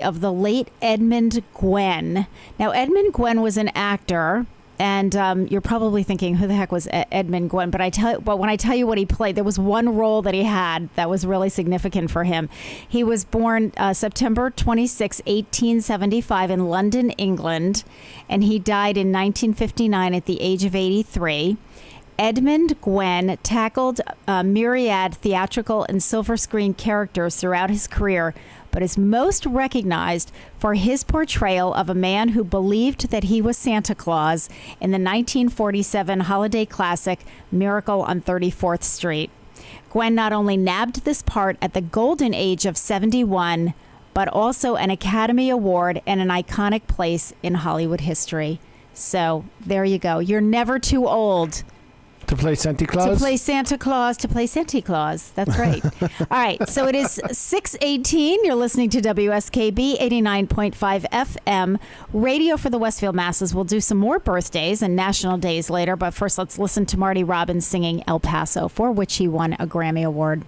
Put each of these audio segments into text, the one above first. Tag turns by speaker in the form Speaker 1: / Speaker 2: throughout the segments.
Speaker 1: of the late Edmund Gwenn. Now, Edmund Gwenn was an actor, and you're probably thinking, who the heck was Edmund Gwenn? But when I tell you what he played, there was one role that he had that was really significant for him. He was born September 26, 1875 in London, England, and he died in 1959 at the age of 83. Edmund Gwenn tackled myriad theatrical and silver screen characters throughout his career, but is most recognized for his portrayal of a man who believed that he was Santa Claus in the 1947 holiday classic Miracle on 34th Street. Gwenn not only nabbed this part at the golden age of 71, but also an Academy Award and an iconic place in Hollywood history. So there you go. You're never too old
Speaker 2: to play Santa Claus?
Speaker 1: To play Santa Claus, to play Santa Claus. That's right. All right, so it is 6:18. You're listening to WSKB 89.5 FM, radio for the Westfield masses. We'll do some more birthdays and national days later, but first let's listen to Marty Robbins singing El Paso, for which he won a Grammy Award.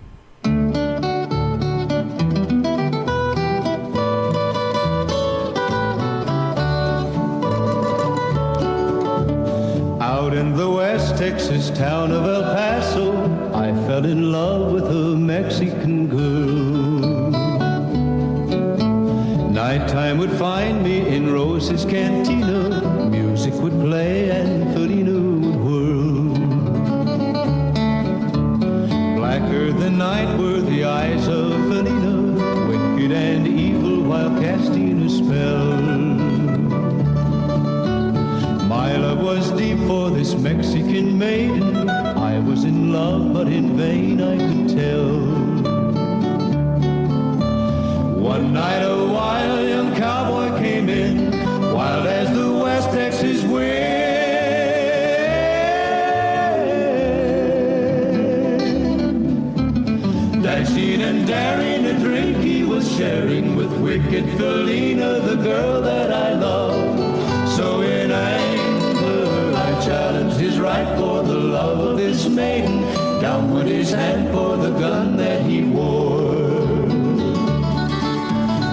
Speaker 3: Out in the West Texas town of El Paso, I fell in love with a Mexican girl. Nighttime would find me in Rose's Cantina. Music would play and Felina would whirl. Blacker than night were the eyes of Felina, wicked and evil while casting a spell. My love was deep for this Mexican maiden. I was in love, but in vain I could tell. One night a wild young cowboy came in, wild as the West Texas wind. Dashing and daring, a drink he was sharing with wicked Felina, the girl that I love. So in anger I challenged his right for the love of this maiden. Down went his hand for the gun that he wore.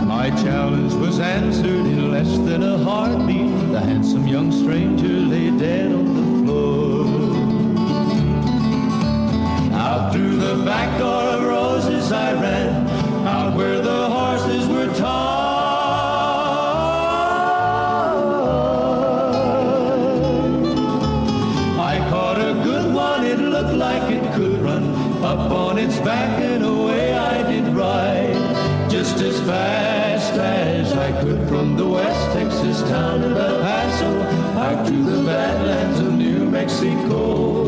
Speaker 3: My challenge was answered in less than a heartbeat. The handsome young stranger lay dead on the floor. Out through the back door of Roses I ran, out where the horses were tied. Up on its back and away I did ride, just as fast as I could from the West Texas town of El Paso out to the badlands of New Mexico.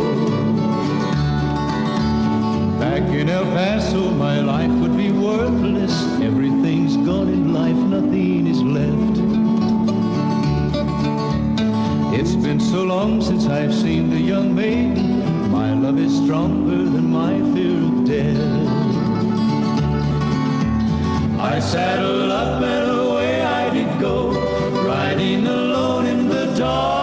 Speaker 3: Back in El Paso my life would be worthless. Everything's gone in life, nothing is left. It's been so long since I've seen the young maiden. My love is stronger than my fear of death. I saddled up and away I did go, riding alone in the dark.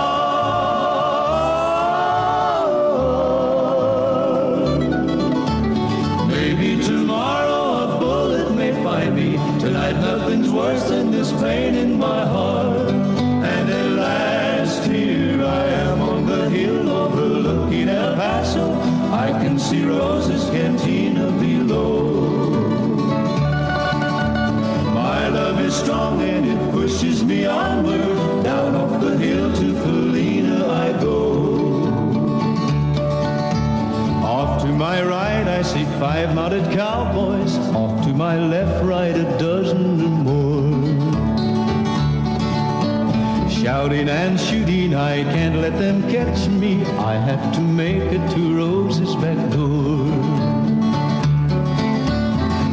Speaker 3: Maybe tomorrow a bullet may find me. Tonight nothing's worse than this pain in my heart. And at last here I am on the hill overlooking El Paso. I can see Rose's Cantina below. My love is strong and it pushes me onward. Down off the hill to Felina I go. Off to my right I see 5 mounted cowboys. Off to my left, right, a dozen or more. Shouting and shooting, I can't let them catch me. I have to make it to Rose's back door.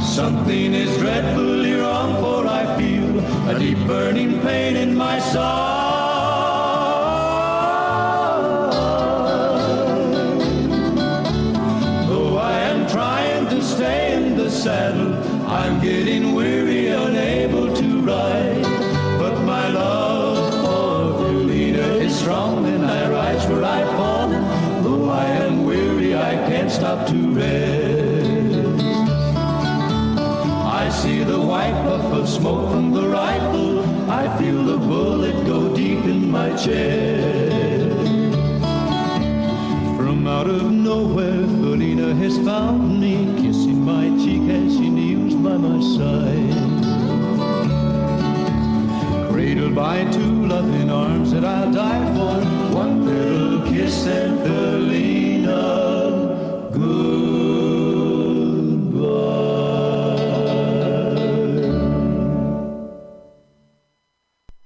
Speaker 3: Something is dreadfully wrong, for I feel a deep burning pain in my side. Though I am trying to stay in the saddle, I'm getting weary, unable to ride. But my love is strong and I rise where I fall. Though I am weary, I can't stop to rest. I see the white puff of smoke from the right I feel the bullet go deep in my chest. From out of nowhere, Felina has found me, kissing my cheek as she kneels by my side. Cradled by two loving arms that I'll die for, one little kiss and Felina, goodbye.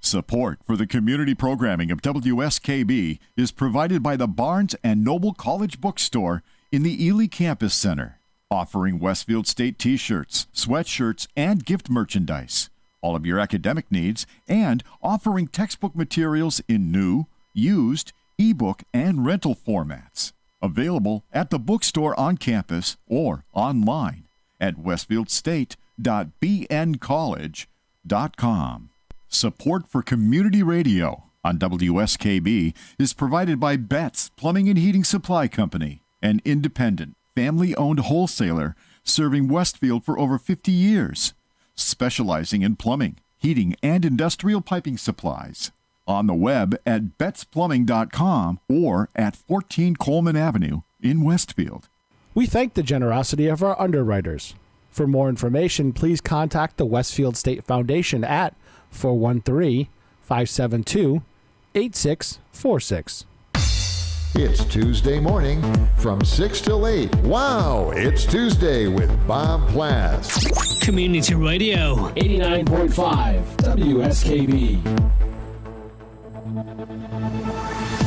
Speaker 2: Support for the community programming of WSKB is provided by the Barnes & Noble College Bookstore in the Ely Campus Center, offering Westfield State t-shirts, sweatshirts, and gift merchandise, all of your academic needs, and offering textbook materials in new, used, ebook, and rental formats. Available at the bookstore on campus or online at westfieldstate.bncollege.com. Support for community radio on WSKB is provided by Betts Plumbing and Heating Supply Company, an independent, family-owned wholesaler serving Westfield for over 50 years, specializing in plumbing, heating, and industrial piping supplies. On the web at bettsplumbing.com or at 14 Coleman Avenue in Westfield.
Speaker 4: We thank the generosity of our underwriters. For more information, please contact the Westfield State Foundation at 413-572-8646.
Speaker 5: It's Tuesday morning from 6 till 8. Wow, it's Tuesday with Bob Plass.
Speaker 6: Community Radio
Speaker 4: 89.5 WSKB.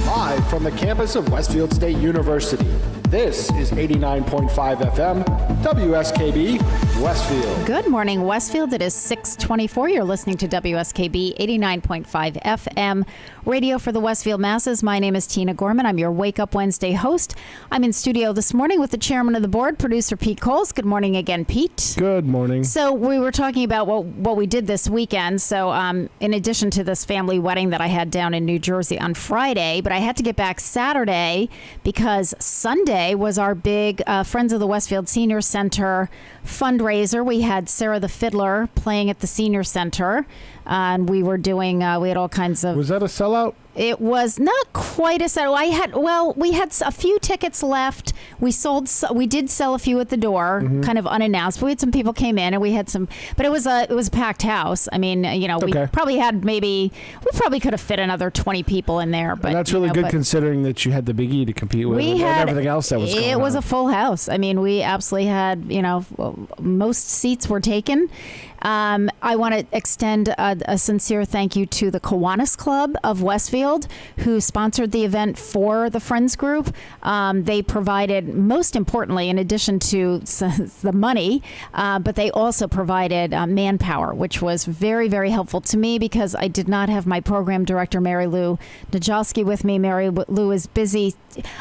Speaker 4: Live from the campus of Westfield State University, this is 89.5 FM, WSKB, Westfield.
Speaker 1: Good morning, Westfield. It is 6:24. You're listening to WSKB 89.5 FM, radio for the Westfield masses. My name is Tina Gorman. I'm your Wake Up Wednesday host. I'm in studio this morning with the chairman of the board, producer Pete Coles. Good morning again, Pete.
Speaker 4: Good morning.
Speaker 1: So we were talking about what we did this weekend. So in addition to this family wedding that I had down in New Jersey on Friday, but I had to get back Saturday because Sunday was our big Friends of the Westfield Senior Center fundraiser. We had Sarah the Fiddler playing at the Senior Center, and we were doing, we had all kinds of...
Speaker 4: Was that a sellout?
Speaker 1: It was not quite a set. We had a few tickets left. We did sell a few at the door, kind of unannounced. But we had some people came in, and we had some. But it was a packed house. I mean, we probably had we probably could have fit another 20 people in there. But
Speaker 4: and that's really good considering that you had the Big E to compete with and everything else that was going on.
Speaker 1: It was a full house. I mean, we absolutely had most seats were taken. I want to extend a sincere thank you to the Kiwanis Club of Westfield, who sponsored the event for the Friends Group. They provided, most importantly, in addition to the money, but they also provided manpower, which was very, very helpful to me because I did not have my program director, Mary Lou Najowski, with me. Mary Lou is busy.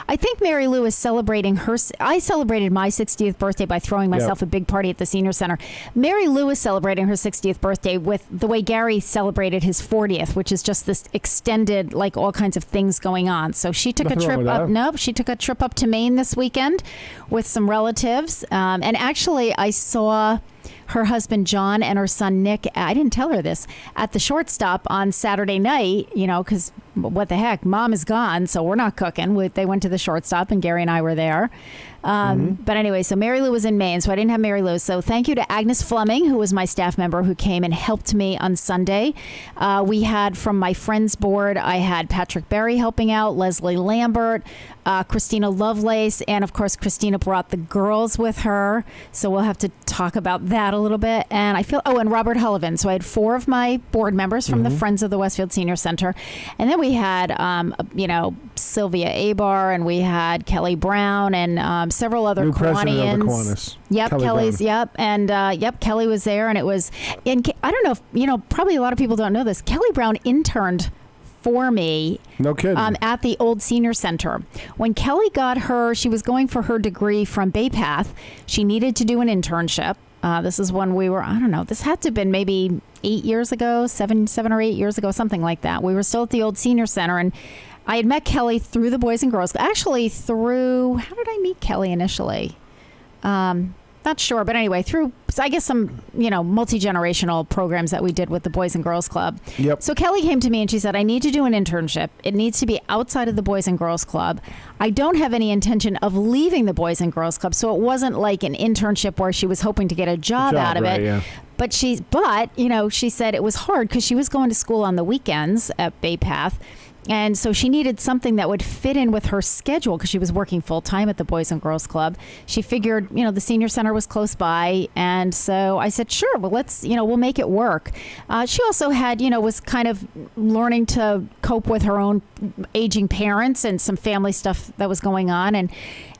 Speaker 1: I think Mary Lou is celebrating I celebrated my 60th birthday by throwing myself a big party at the Senior Center. Mary Lou is celebrating her 60th birthday with the way Gary celebrated his 40th, which is just this extended, like all kinds of things going on. So she took she took a trip up to Maine this weekend with some relatives. And actually I saw her husband John and her son Nick, I didn't tell her this, at the shortstop on Saturday night, because what the heck, mom is gone, so we're not cooking. They went to the shortstop and Gary and I were there. But anyway, so Mary Lou was in Maine, so I didn't have Mary Lou. So thank you to Agnes Fleming, who was my staff member who came and helped me on Sunday. We had from my friends board, I had Patrick Berry helping out, Leslie Lambert, Christina Lovelace, and of course Christina brought the girls with her, so we'll have to talk about that a little bit. And and Robert Hullivan. So I had 4 of my board members from the Friends of the Westfield Senior Center, and then we had Sylvia Abar, and we had Kelly Brown, and several other Kiwanians. Yep, Kelly's. Brown. Yep, and Kelly was there, and it was. And I don't know if probably a lot of people don't know this. Kelly Brown interned for me.
Speaker 4: No kidding.
Speaker 1: At the old Senior Center. When Kelly she was going for her degree from Bay Path. She needed to do an internship. This is when we were, I don't know, this had to have been maybe 8 years ago, seven or 8 years ago, something like that. We were still at the old Senior Center, and I had met Kelly through the Boys and Girls. Actually, how did I meet Kelly initially? Not sure, but anyway, through I guess some, multi-generational programs that we did with the Boys and Girls Club.
Speaker 4: Yep.
Speaker 1: So Kelly came to me and she said, I need to do an internship. It needs to be outside of the Boys and Girls Club. I don't have any intention of leaving the Boys and Girls Club. So it wasn't like an internship where she was hoping to get a job out of it.
Speaker 4: Yeah.
Speaker 1: But she said it was hard because she was going to school on the weekends at Bay Path. And so she needed something that would fit in with her schedule because she was working full time at the Boys and Girls Club. She figured, the senior center was close by. And so I said, sure, well, let's, we'll make it work. She also had, was kind of learning to cope with her own aging parents and some family stuff that was going on. And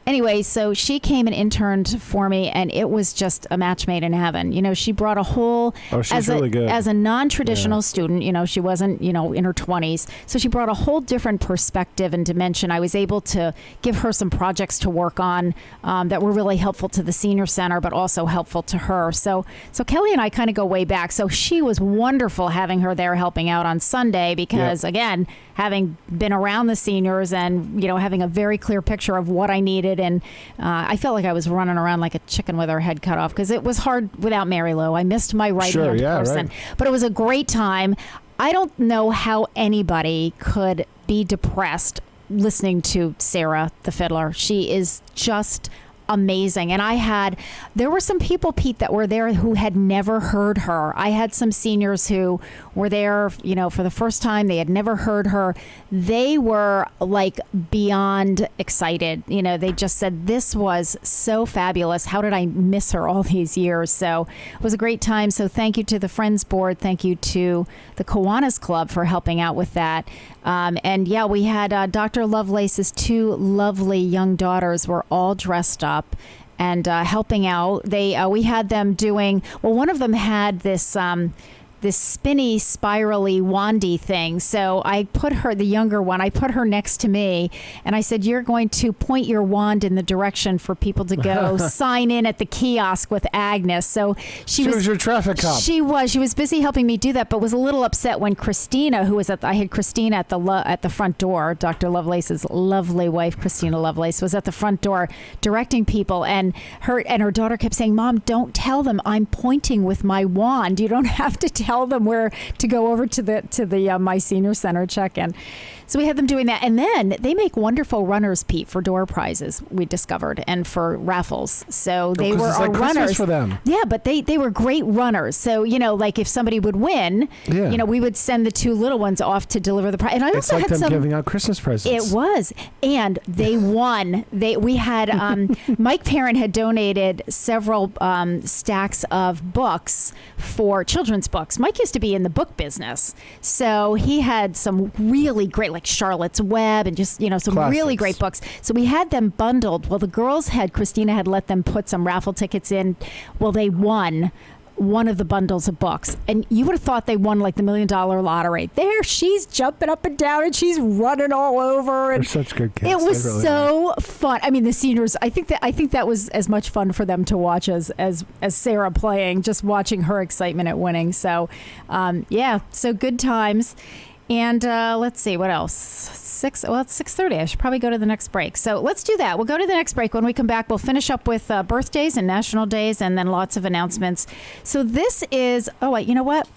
Speaker 1: anyway, so she came and interned for me, and it was just a match made in heaven. She brought a whole,
Speaker 4: she's really good.
Speaker 1: As a non-traditional student, she wasn't, in her 20s. So she brought a whole different perspective and dimension. I was able to give her some projects to work on that were really helpful to the senior center, but also helpful to her. So Kelly and I kind of go way back. So she was wonderful having her there helping out on Sunday because, again, having been around the seniors and, having a very clear picture of what I needed. And I felt like I was running around like a chicken with her head cut off because it was hard without Mary Lou. I missed my right-hand person. Right. But it was a great time. I don't know how anybody could be depressed listening to Sarah, the fiddler. She is just amazing. And there were some people, Pete, that were there who had never heard her. I had some seniors who were there, for the first time. They had never heard her. They were like beyond excited. They just said, this was so fabulous. How did I miss her all these years? So it was a great time. So thank you to the Friends Board. Thank you to the Kiwanis Club for helping out with that. We had Dr. Lovelace's two lovely young daughters were all dressed up and helping out. We had them doing, one of them had this spinny, spirally, wandy thing. So I put her, the younger one, I put her next to me and I said, you're going to point your wand in the direction for people to go sign in at the kiosk with Agnes. So she was
Speaker 4: your traffic cop.
Speaker 1: She was busy helping me do that, but was a little upset when Christina, I had Christina at the front door. Dr. Lovelace's lovely wife, Christina Lovelace, was at the front door directing people, and her daughter kept saying, Mom, don't tell them I'm pointing with my wand. You don't have to tell them where to go over to the My Senior Center check-in. So we had them doing that. And then they make wonderful runners, Pete, for door prizes, we discovered, and for raffles. So they were our runners. For them. Yeah, but they were great runners. So, like if somebody would win, we would send the two little ones off to deliver the prize. And I also
Speaker 4: had
Speaker 1: them
Speaker 4: giving out Christmas presents.
Speaker 1: It was. And they won. We had Mike Parent had donated several stacks of books for children's books. Mike used to be in the book business. So he had some really great, like Charlotte's Web and just, some
Speaker 4: classics.
Speaker 1: Really great books. So we had them bundled. Well, the girls Christina had let them put some raffle tickets in. Well, they won one of the bundles of books. And you would have thought they won like the $1 million lottery. There, she's jumping up and down and she's running all over. And
Speaker 4: they're such good kids.
Speaker 1: It was really so fun. I mean, the seniors, I think that was as much fun for them to watch as Sarah playing, just watching her excitement at winning. So, so good times. And let's see, what else? It's 6:30. I should probably go to the next break. So let's do that. We'll go to the next break. When we come back, we'll finish up with birthdays and national days and then lots of announcements. So this is, you know what?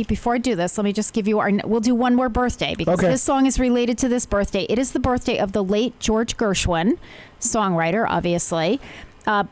Speaker 1: Before I do this, let me just give you we'll do one more birthday because this song is related to this birthday. It is the birthday of the late George Gershwin, songwriter, obviously.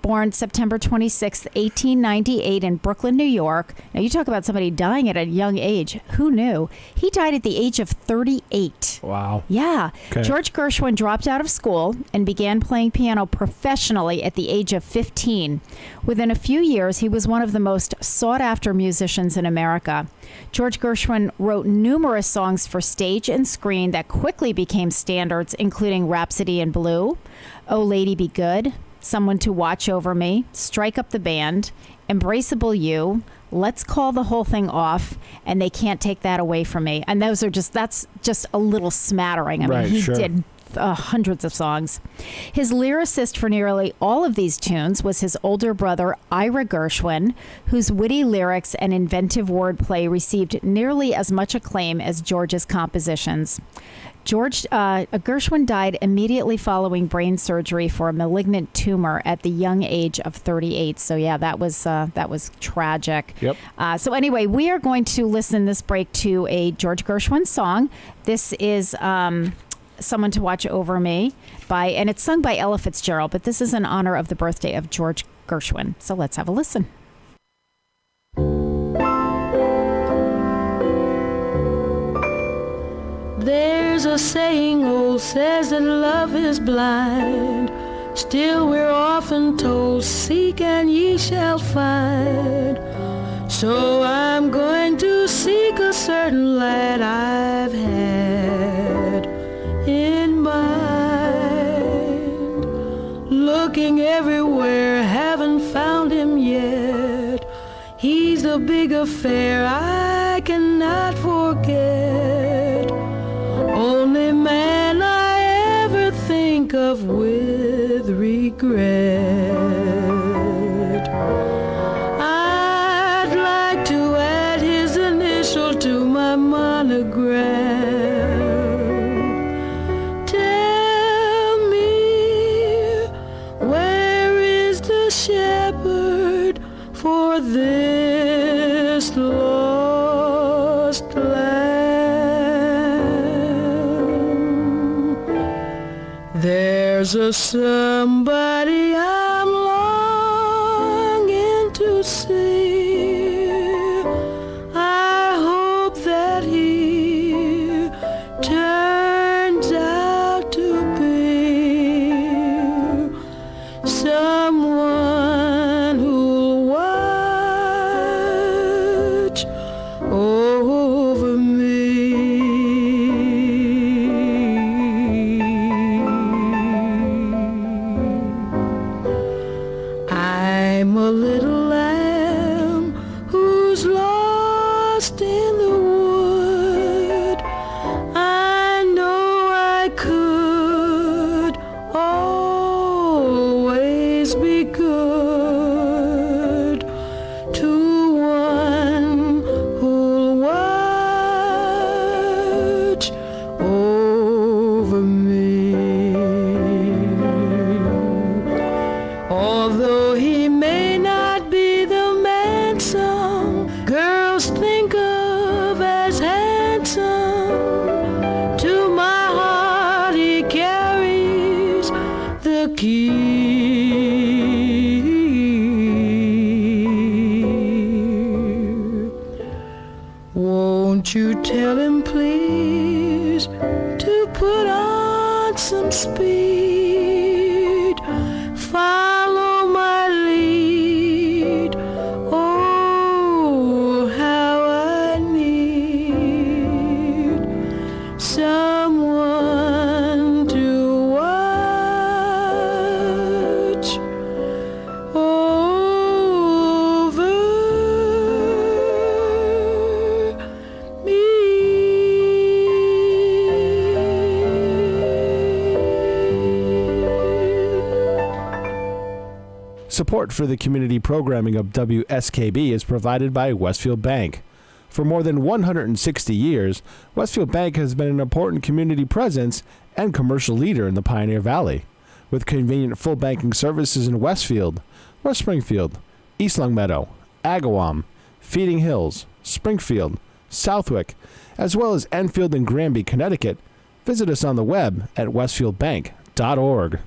Speaker 1: Born September 26th, 1898 in Brooklyn, New York. Now, you talk about somebody dying at a young age. Who knew? He died at the age of 38.
Speaker 4: Wow.
Speaker 1: Yeah. Okay. George Gershwin dropped out of school and began playing piano professionally at the age of 15. Within a few years, he was one of the most sought-after musicians in America. George Gershwin wrote numerous songs for stage and screen that quickly became standards, including Rhapsody in Blue, Oh Lady Be Good, Someone to Watch Over Me, Strike Up the Band, Embraceable You, Let's Call the Whole Thing Off, and They Can't Take That Away From Me. And that's just a little smattering. I mean, he did hundreds of songs. His lyricist for nearly all of these tunes was his older brother, Ira Gershwin, whose witty lyrics and inventive wordplay received nearly as much acclaim as George's compositions. Gershwin died immediately following brain surgery for a malignant tumor at the young age of 38. So yeah, that was tragic.
Speaker 4: Yep.
Speaker 1: So anyway, we are going to listen this break to a George Gershwin song. This is Someone to Watch Over Me and it's sung by Ella Fitzgerald, but this is in honor of the birthday of George Gershwin. So let's have a listen.
Speaker 6: There's a saying old says that love is blind. Still we're often told, seek and ye shall find. So I'm going to seek a certain lad I've had in mind. Looking everywhere, haven't found him yet. He's the big affair I cannot forget. Only man I ever think of with regret. I'd like to add his initial to my monogram. Tell me, where is the shepherd for this lost land? There's a somebody I'm longing to see. I hope that he turns out to be someone who'll watch over me. I'm a little lamb who's lost in the wood. I know I could always be good to one who'll watch over me. Although he may not be the man some girls think of as handsome, to my heart he carries the key. Won't you tell him please to put on some speed? Follow my lead. Oh, how I need someone to watch over me.
Speaker 7: Support for the community programming of WSKB is provided by Westfield Bank. For more than 160 years, Westfield Bank has been an important community presence and commercial leader in the Pioneer Valley. With convenient full banking services in Westfield, West Springfield, East Longmeadow, Agawam, Feeding Hills, Springfield, Southwick, as well as Enfield and Granby, Connecticut, visit us on the web at westfieldbank.org.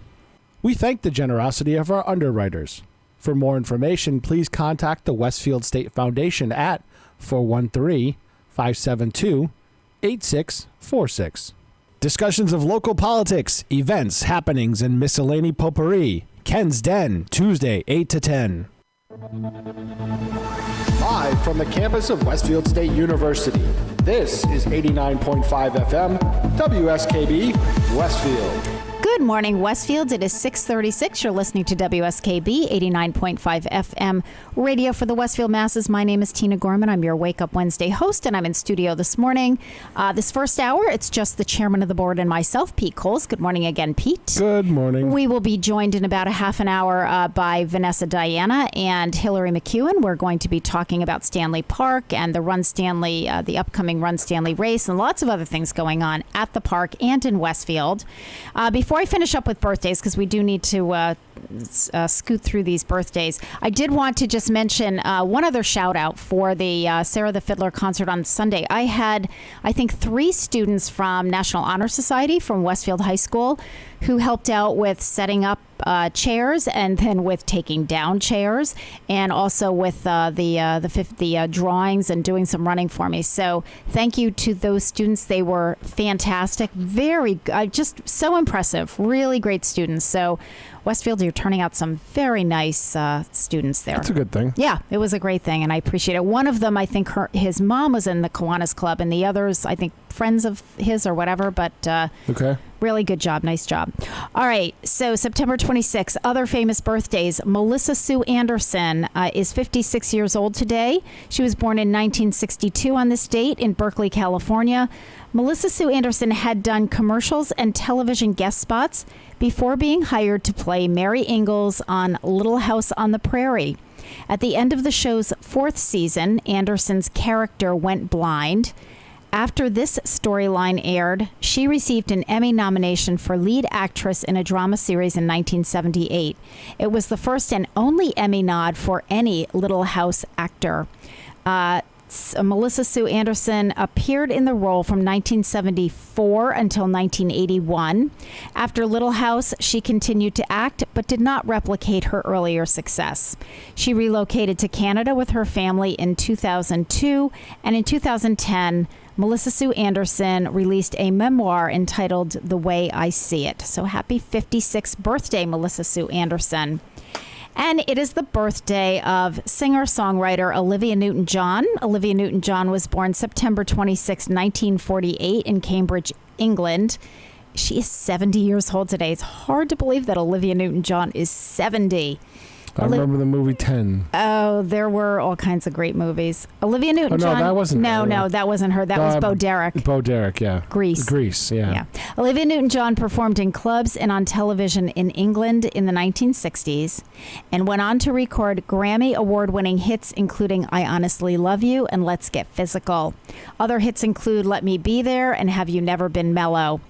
Speaker 7: We thank the generosity of our underwriters. For more information, please contact the Westfield State Foundation at 413-572-8646. Discussions of local politics, events, happenings, and miscellany potpourri. Ken's Den, Tuesday, 8 to 10.
Speaker 4: Live from the campus of Westfield State University, this is 89.5 FM, WSKB, Westfield.
Speaker 1: Good morning, Westfields. It is 6:36. You're listening to WSKB 89.5 FM radio for the Westfield masses. My name is Tina Gorman. I'm your Wake Up Wednesday host, and I'm in studio this morning. This first hour, it's just the chairman of the board and myself, Pete Coles. Good morning again, Pete.
Speaker 7: Good morning.
Speaker 1: We will be joined in about a half an hour by Vanessa Diana and Hillary McEwen. We're going to be talking about Stanley Park and the Run Stanley, the upcoming Run Stanley race, and lots of other things going on at the park and in Westfield. Before I finish up with birthdays, because we do need to scoot through these birthdays, I did want to just mention one other shout out for the Sarah the Fiddler concert on Sunday. I had, I think, 3 students from National Honor Society from Westfield High School who helped out with setting up chairs and then with taking down chairs and also with the drawings and doing some running for me. So thank you to those students. They were fantastic. Very, just so impressive. Really great students. So Westfield, you're turning out some very nice students there.
Speaker 7: That's a good thing.
Speaker 1: Yeah, it was a great thing, and I appreciate it. One of them, I think his mom was in the Kiwanis Club, and the others, I think, friends of his or whatever, but
Speaker 7: okay.
Speaker 1: Really good job. Nice job. All right, so September 26th, other famous birthdays. Melissa Sue Anderson is 56 years old today. She was born in 1962 on this date in Berkeley, California. Melissa Sue Anderson had done commercials and television guest spots before being hired to play Mary Ingalls on Little House on the Prairie. At the end of the show's 4th season, Anderson's character went blind. After this storyline aired, she received an Emmy nomination for lead actress in a drama series in 1978. It was the first and only Emmy nod for any Little House actor. Melissa Sue Anderson appeared in the role from 1974 until 1981. After Little House, she continued to act but did not replicate her earlier success. She relocated to Canada with her family in 2002, and in 2010, Melissa Sue Anderson released a memoir entitled The Way I See It. So happy 56th birthday, Melissa Sue Anderson. And it is the birthday of singer-songwriter Olivia Newton-John. Olivia Newton-John was born September 26, 1948 in Cambridge, England. She is 70 years old today. It's hard to believe that Olivia Newton-John is 70.
Speaker 7: I remember the movie 10.
Speaker 1: Oh, there were all kinds of great movies. Olivia Newton-John.
Speaker 7: Oh, no, that wasn't her.
Speaker 1: No, that wasn't her. That was Bo Derek.
Speaker 7: Bo Derek, yeah.
Speaker 1: Grease,
Speaker 7: yeah.
Speaker 1: Olivia Newton-John performed in clubs and on television in England in the 1960s and went on to record Grammy award-winning hits including I Honestly Love You and Let's Get Physical. Other hits include Let Me Be There and Have You Never Been Mellow.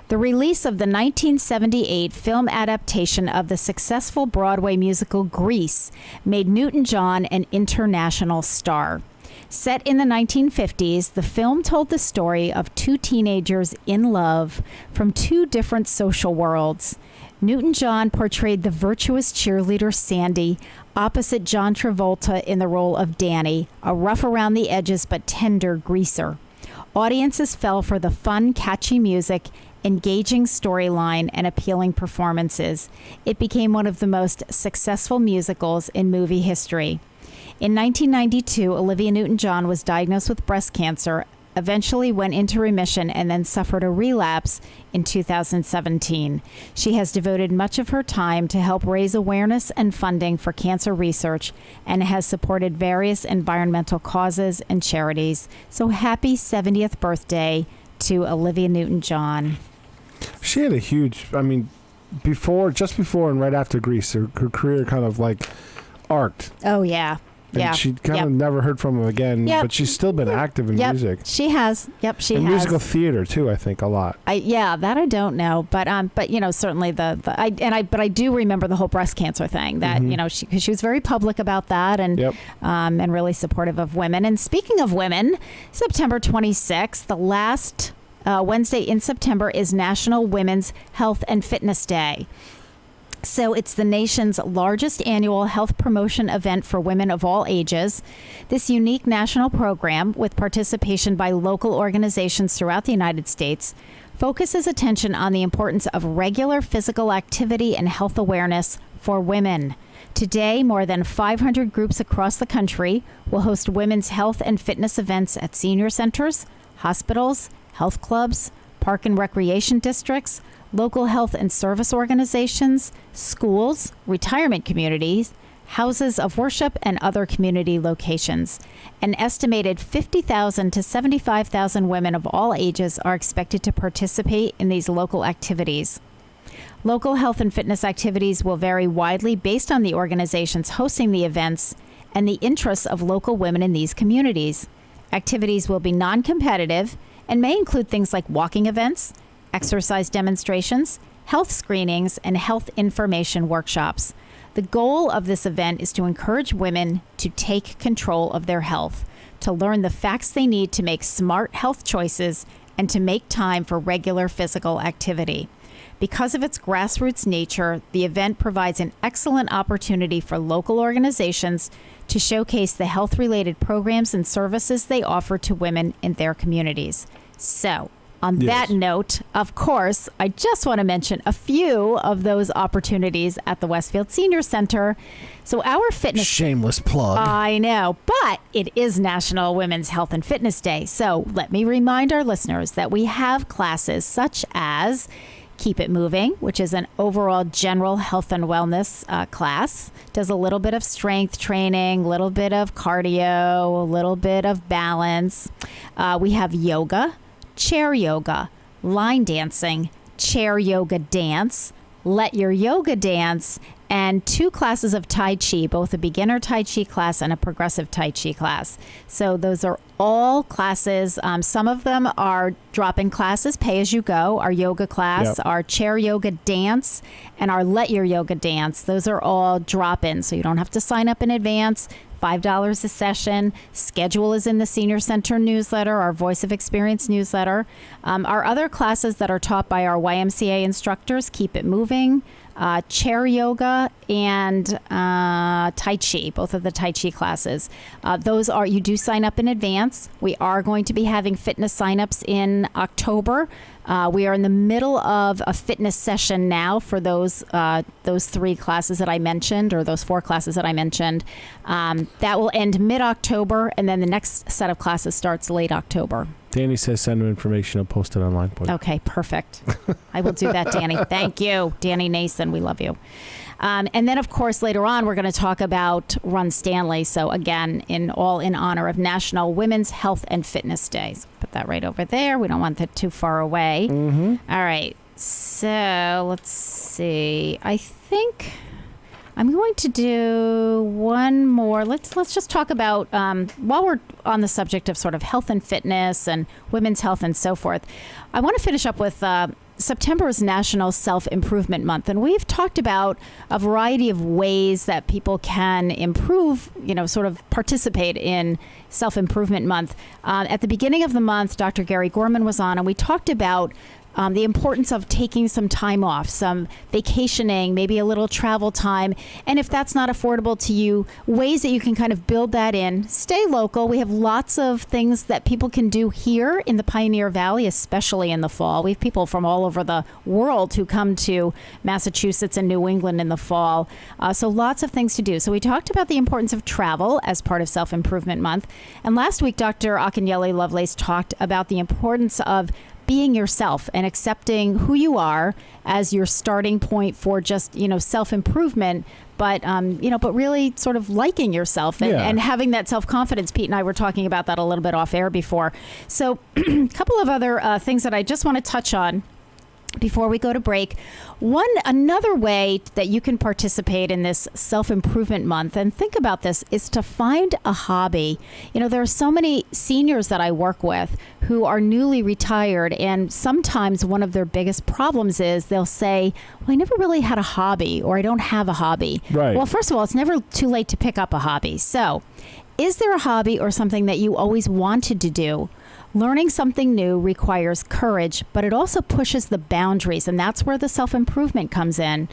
Speaker 1: The release of the 1978 film adaptation of the successful Broadway musical Grease made Newton-John an international star. Set in the 1950s, the film told the story of 2 teenagers in love from 2 different social worlds. Newton-John portrayed the virtuous cheerleader Sandy opposite John Travolta in the role of Danny, a rough around the edges but tender greaser. Audiences fell for the fun, catchy music, engaging storyline, and appealing performances. It became one of the most successful musicals in movie history. In 1992, Olivia Newton-John was diagnosed with breast cancer, eventually went into remission, and then suffered a relapse in 2017. She has devoted much of her time to help raise awareness and funding for cancer research and has supported various environmental causes and charities. So happy 70th birthday to Olivia Newton-John.
Speaker 7: She had a huge, just before and right after Grease, her career kind of like arced.
Speaker 1: Oh, yeah.
Speaker 7: And
Speaker 1: yeah.
Speaker 7: she kind of never heard from him again, but she's still been active in music.
Speaker 1: She has. Yep, she has.
Speaker 7: And musical theater too, I think, a lot.
Speaker 1: That I don't know, but certainly I do remember the whole breast cancer thing that she was very public about that and really supportive of women. And speaking of women, September 26th, the last Wednesday in September is National Women's Health and Fitness Day. So it's the nation's largest annual health promotion event for women of all ages. This unique national program, with participation by local organizations throughout the United States, focuses attention on the importance of regular physical activity and health awareness for women. Today, more than 500 groups across the country will host women's health and fitness events at senior centers, hospitals, health clubs, park and recreation districts, local health and service organizations, schools, retirement communities, houses of worship, and other community locations. An estimated 50,000 to 75,000 women of all ages are expected to participate in these local activities. Local health and fitness activities will vary widely based on the organizations hosting the events and the interests of local women in these communities. Activities will be non-competitive and may include things like walking events, exercise demonstrations, health screenings, and health information workshops. The goal of this event is to encourage women to take control of their health, to learn the facts they need to make smart health choices, and to make time for regular physical activity. Because of its grassroots nature, the event provides an excellent opportunity for local organizations to showcase the health-related programs and services they offer to women in their communities. So, on that note, of course, I just want to mention a few of those opportunities at the Westfield Senior Center. So our fitness...
Speaker 7: Shameless plug.
Speaker 1: I know, but it is National Women's Health and Fitness Day. So let me remind our listeners that we have classes such as Keep It Moving, which is an overall general health and wellness class. Does a little bit of strength training, a little bit of cardio, a little bit of balance. We have yoga, chair yoga, line dancing, chair yoga dance, let your yoga dance, and 2 classes of Tai Chi, both a beginner Tai Chi class and a progressive Tai Chi class. So those are all classes. Some of them are drop-in classes, pay as you go. Our yoga class, our chair yoga dance, and our let your yoga dance. Those are all drop-in, so you don't have to sign up in advance. $5 a session. Schedule is in the Senior Center newsletter, our Voice of Experience newsletter. Our other classes that are taught by our YMCA instructors, Keep It Moving, chair yoga, and Tai Chi, both of the Tai Chi classes. Those are, you do sign up in advance. We are going to be having fitness signups in October. We are in the middle of a fitness session now for those 3 classes that I mentioned, or those 4 classes that I mentioned. That will end mid-October, and then the next set of classes starts late October.
Speaker 7: Danny says send him information. I'll post it online for you.
Speaker 1: Okay, perfect. I will do that, Danny. Thank you. Danny Nason, we love you. And then, of course, later on, we're going to talk about Run Stanley. So, again, in honor of National Women's Health and Fitness Day. So put that right over there. We don't want that too far away. Mm-hmm. All right. So, let's see. I think I'm going to do one more. Let's just talk about, while we're on the subject of sort of health and fitness and women's health and so forth, I want to finish up with September is National Self-Improvement Month, and we've talked about a variety of ways that people can improve, sort of participate in Self-Improvement Month. At the beginning of the month, Dr. Gary Gorman was on, and we talked about the importance of taking some time off, some vacationing, maybe a little travel time. And if that's not affordable to you, ways that you can kind of build that in. Stay local. We have lots of things that people can do here in the Pioneer Valley, especially in the fall. We have people from all over the world who come to Massachusetts and New England in the fall. So lots of things to do. So we talked about the importance of travel as part of Self-Improvement Month. And last week, Dr. Akinyele Lovelace talked about the importance of being yourself and accepting who you are as your starting point for just, self-improvement, but really sort of liking yourself and having that self-confidence. Pete and I were talking about that a little bit off air before. So a couple of other things that I just want to touch on before we go to break. Another way that you can participate in this self-improvement month, and think about this, is to find a hobby. There are so many seniors that I work with who are newly retired, and sometimes one of their biggest problems is they'll say, well, I never really had a hobby, or I don't have a hobby.
Speaker 7: Right.
Speaker 1: Well, first of all, it's never too late to pick up a hobby. So, is there a hobby or something that you always wanted to do? Learning something new requires courage, but it also pushes the boundaries, and that's where the self-improvement comes in.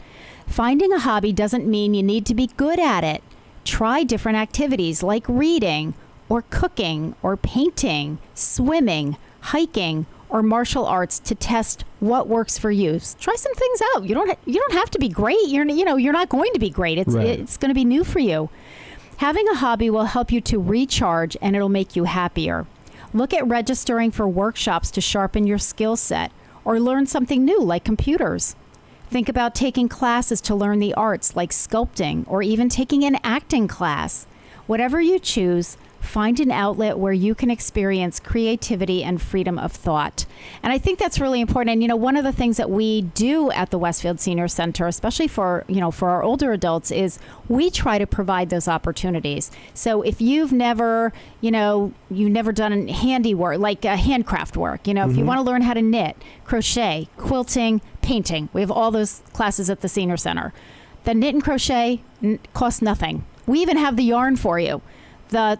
Speaker 1: Finding a hobby doesn't mean you need to be good at it. Try different activities like reading, or cooking, or painting, swimming, hiking, or martial arts to test what works for you. Try some things out. You don't have to be great. You're not going to be great. It's going to be new for you. Having a hobby will help you to recharge, and it'll make you happier. Look at registering for workshops to sharpen your skill set, or learn something new like computers. Think about taking classes to learn the arts like sculpting or even taking an acting class. Whatever you choose, find an outlet where you can experience creativity and freedom of thought. And I think that's really important. And, one of the things that we do at the Westfield Senior Center, especially for our older adults, is we try to provide those opportunities. So if you've never, you've never done handiwork, like handcraft work, if you want to learn how to knit, crochet, quilting, painting, we have all those classes at the Senior Center. The knit and crochet costs nothing. We even have the yarn for you. The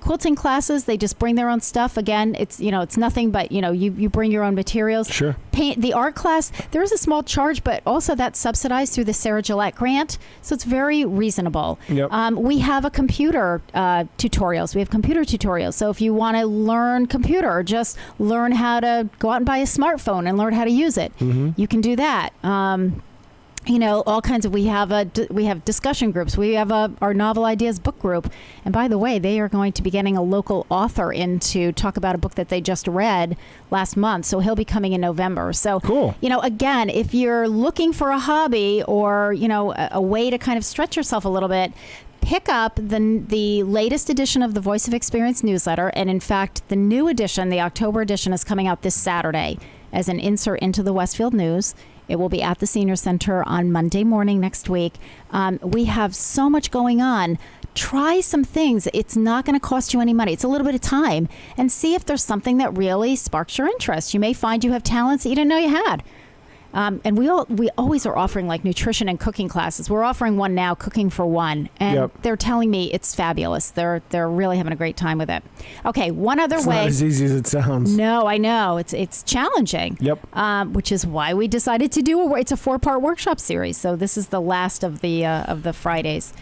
Speaker 1: quilting classes, they just bring their own stuff. Again, it's nothing but, you bring your own materials.
Speaker 7: Sure.
Speaker 1: Paint the art class, there is a small charge, but also that's subsidized through the Sarah Gillette grant. So it's very reasonable.
Speaker 7: Yep.
Speaker 1: We have a computer tutorials. We have computer tutorials. So if you want to learn computer or just learn how to go out and buy a smartphone and learn how to use it, you can do that. All kinds of, we have discussion groups. We have our Novel Ideas book group. And by the way, they are going to be getting a local author in to talk about a book that they just read last month. So he'll be coming in November. So,
Speaker 7: cool.
Speaker 1: Again, if you're looking for a hobby or, a way to kind of stretch yourself a little bit, pick up the latest edition of the Voice of Experience newsletter. And in fact, the new edition, the October edition, is coming out this Saturday as an insert into the Westfield News. It will be at the Senior Center on Monday morning next week. We have so much going on. Try some things. It's not going to cost you any money. It's a little bit of time. And see if there's something that really sparks your interest. You may find you have talents that you didn't know you had. And we always are offering like nutrition and cooking classes. We're offering one now, Cooking for One, and they're telling me it's fabulous. They're really having a great time with it. Okay, one other way.
Speaker 7: It's not as easy as it sounds.
Speaker 1: No, I know it's challenging.
Speaker 7: Yep.
Speaker 1: Which is why we decided to do it's a 4-part workshop series. So this is the last of the Fridays.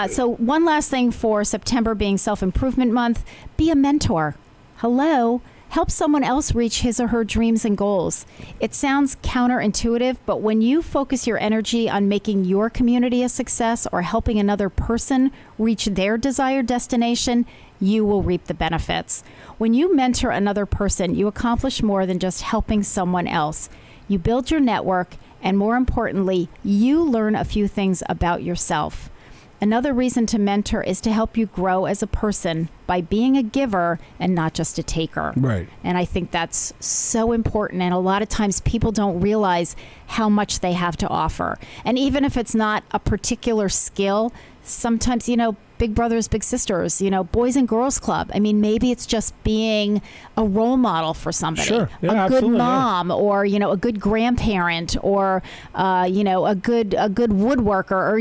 Speaker 1: So one last thing for September being Self-Improvement Month: be a mentor. Hello. Help someone else reach his or her dreams and goals. It sounds counterintuitive, but when you focus your energy on making your community a success or helping another person reach their desired destination, you will reap the benefits. When you mentor another person, you accomplish more than just helping someone else. You build your network, and more importantly, you learn a few things about yourself. Another reason to mentor is to help you grow as a person by being a giver and not just a taker.
Speaker 7: Right.
Speaker 1: And I think that's so important. And a lot of times people don't realize how much they have to offer. And even if it's not a particular skill, sometimes, big brothers, big sisters, Boys and Girls Club. I mean, maybe it's just being a role model for somebody,
Speaker 7: sure. Yeah,
Speaker 1: a good mom, or, a good grandparent, or, a good woodworker, or,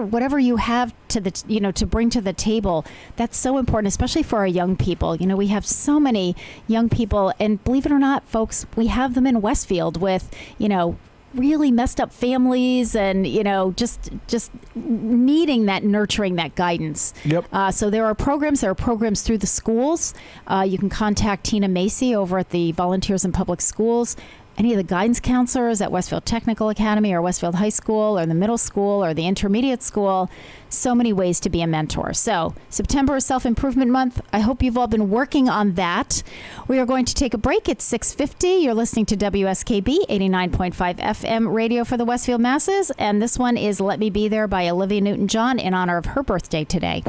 Speaker 1: whatever you have to to bring to the table. That's so important, especially for our young people. We have so many young people, and believe it or not, folks, we have them in Westfield with, really messed up families and, just needing that nurturing, that guidance.
Speaker 7: Yep.
Speaker 1: So there are programs through the schools. You can contact Tina Macy over at the Volunteers in Public Schools. Any of the guidance counselors at Westfield Technical Academy or Westfield High School or the middle school or the intermediate school. So many ways to be a mentor. So September is Self-Improvement Month. I hope you've all been working on that. We are going to take a break at 6:50. You're listening to WSKB 89.5 FM radio for the Westfield masses. And this one is Let Me Be There by Olivia Newton-John in honor of her birthday today.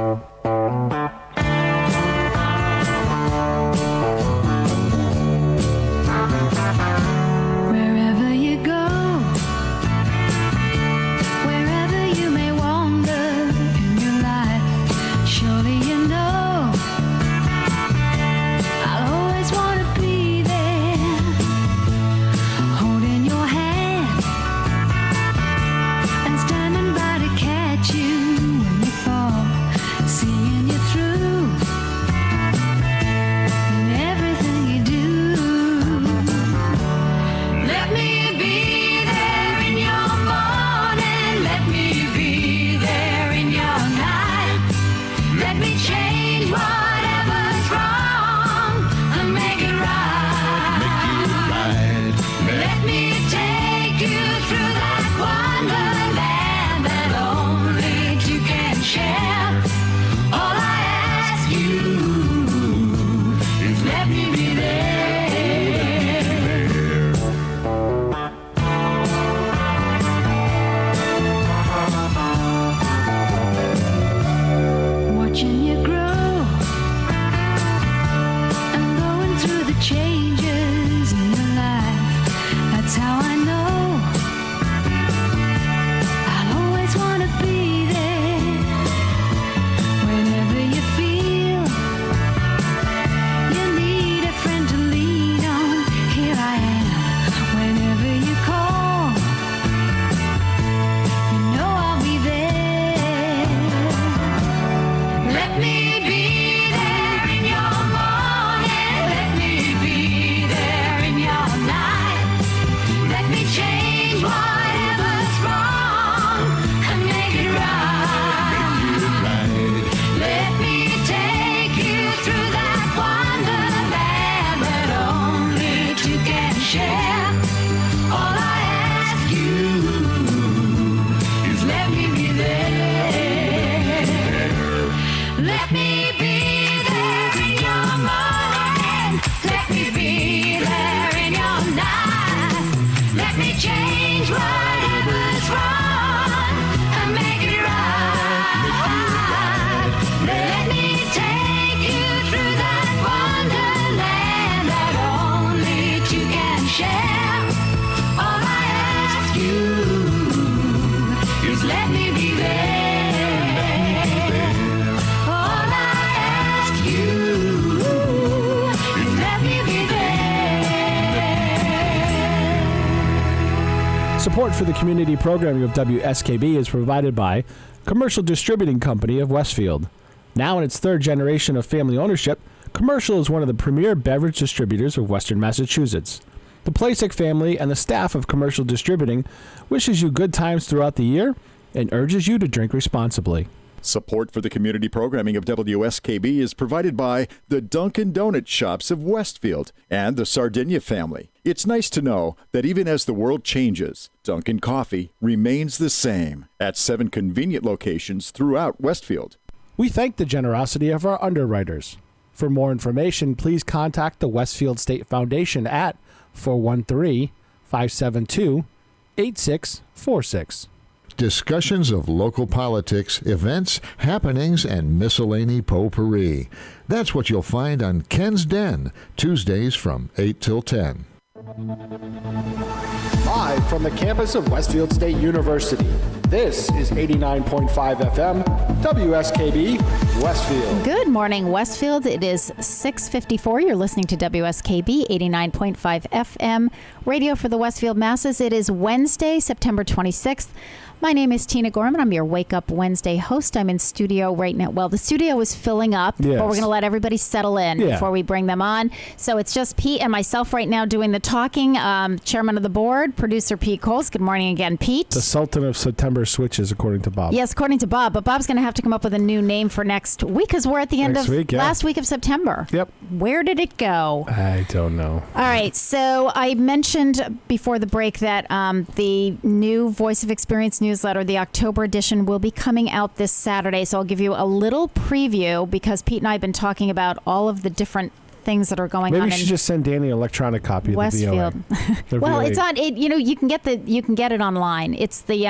Speaker 6: You when you fall, seeing you through.
Speaker 7: Support for the community programming of WSKB is provided by Commercial Distributing Company of Westfield. Now in its third generation of family ownership, Commercial is one of the premier beverage distributors of Western Massachusetts. The Plasek family and the staff of Commercial Distributing wishes you good times throughout the year and urges you to drink responsibly.
Speaker 2: Support for the community programming of WSKB is provided by the Dunkin' Donut Shops of Westfield and the Sardinia family. It's nice to know that even as the world changes, Dunkin' Coffee remains the same at 7 convenient locations throughout Westfield.
Speaker 7: We thank the generosity of our underwriters. For more information, please contact the Westfield State Foundation at 413-572-8646.
Speaker 5: Discussions of local politics, events, happenings, and miscellany potpourri. That's what you'll find on Ken's Den, Tuesdays from 8 till 10.
Speaker 4: Live from the campus of Westfield State University, this is 89.5 FM, WSKB, Westfield.
Speaker 1: Good morning, Westfield. It is 6:54. You're listening to WSKB 89.5 FM, radio for the Westfield masses. It is Wednesday, September 26th. My name is Tina Gorman. I'm your Wake Up Wednesday host. I'm in studio right now. Well, the studio is filling up, but we're going to let everybody settle in before we bring them on. So it's just Pete and myself right now doing the talking. Chairman of the board, producer Pete Coles. Good morning again, Pete.
Speaker 7: The Sultan of September switches, according to Bob.
Speaker 1: Yes, according to Bob. But Bob's going to have to come up with a new name for next week because we're at the end last week of September.
Speaker 7: Yep.
Speaker 1: Where did it go?
Speaker 7: I don't know.
Speaker 1: All right. So I mentioned before the break that the new Voice of Experience newsletter, the October edition, will be coming out this Saturday. So I'll give you a little preview because Pete and I have been talking about all of the different things that are going on.
Speaker 7: Maybe you should just send Danny an electronic copy
Speaker 1: Westfield.
Speaker 7: of the VOA.
Speaker 1: Well, it's on. You can get it online. It's the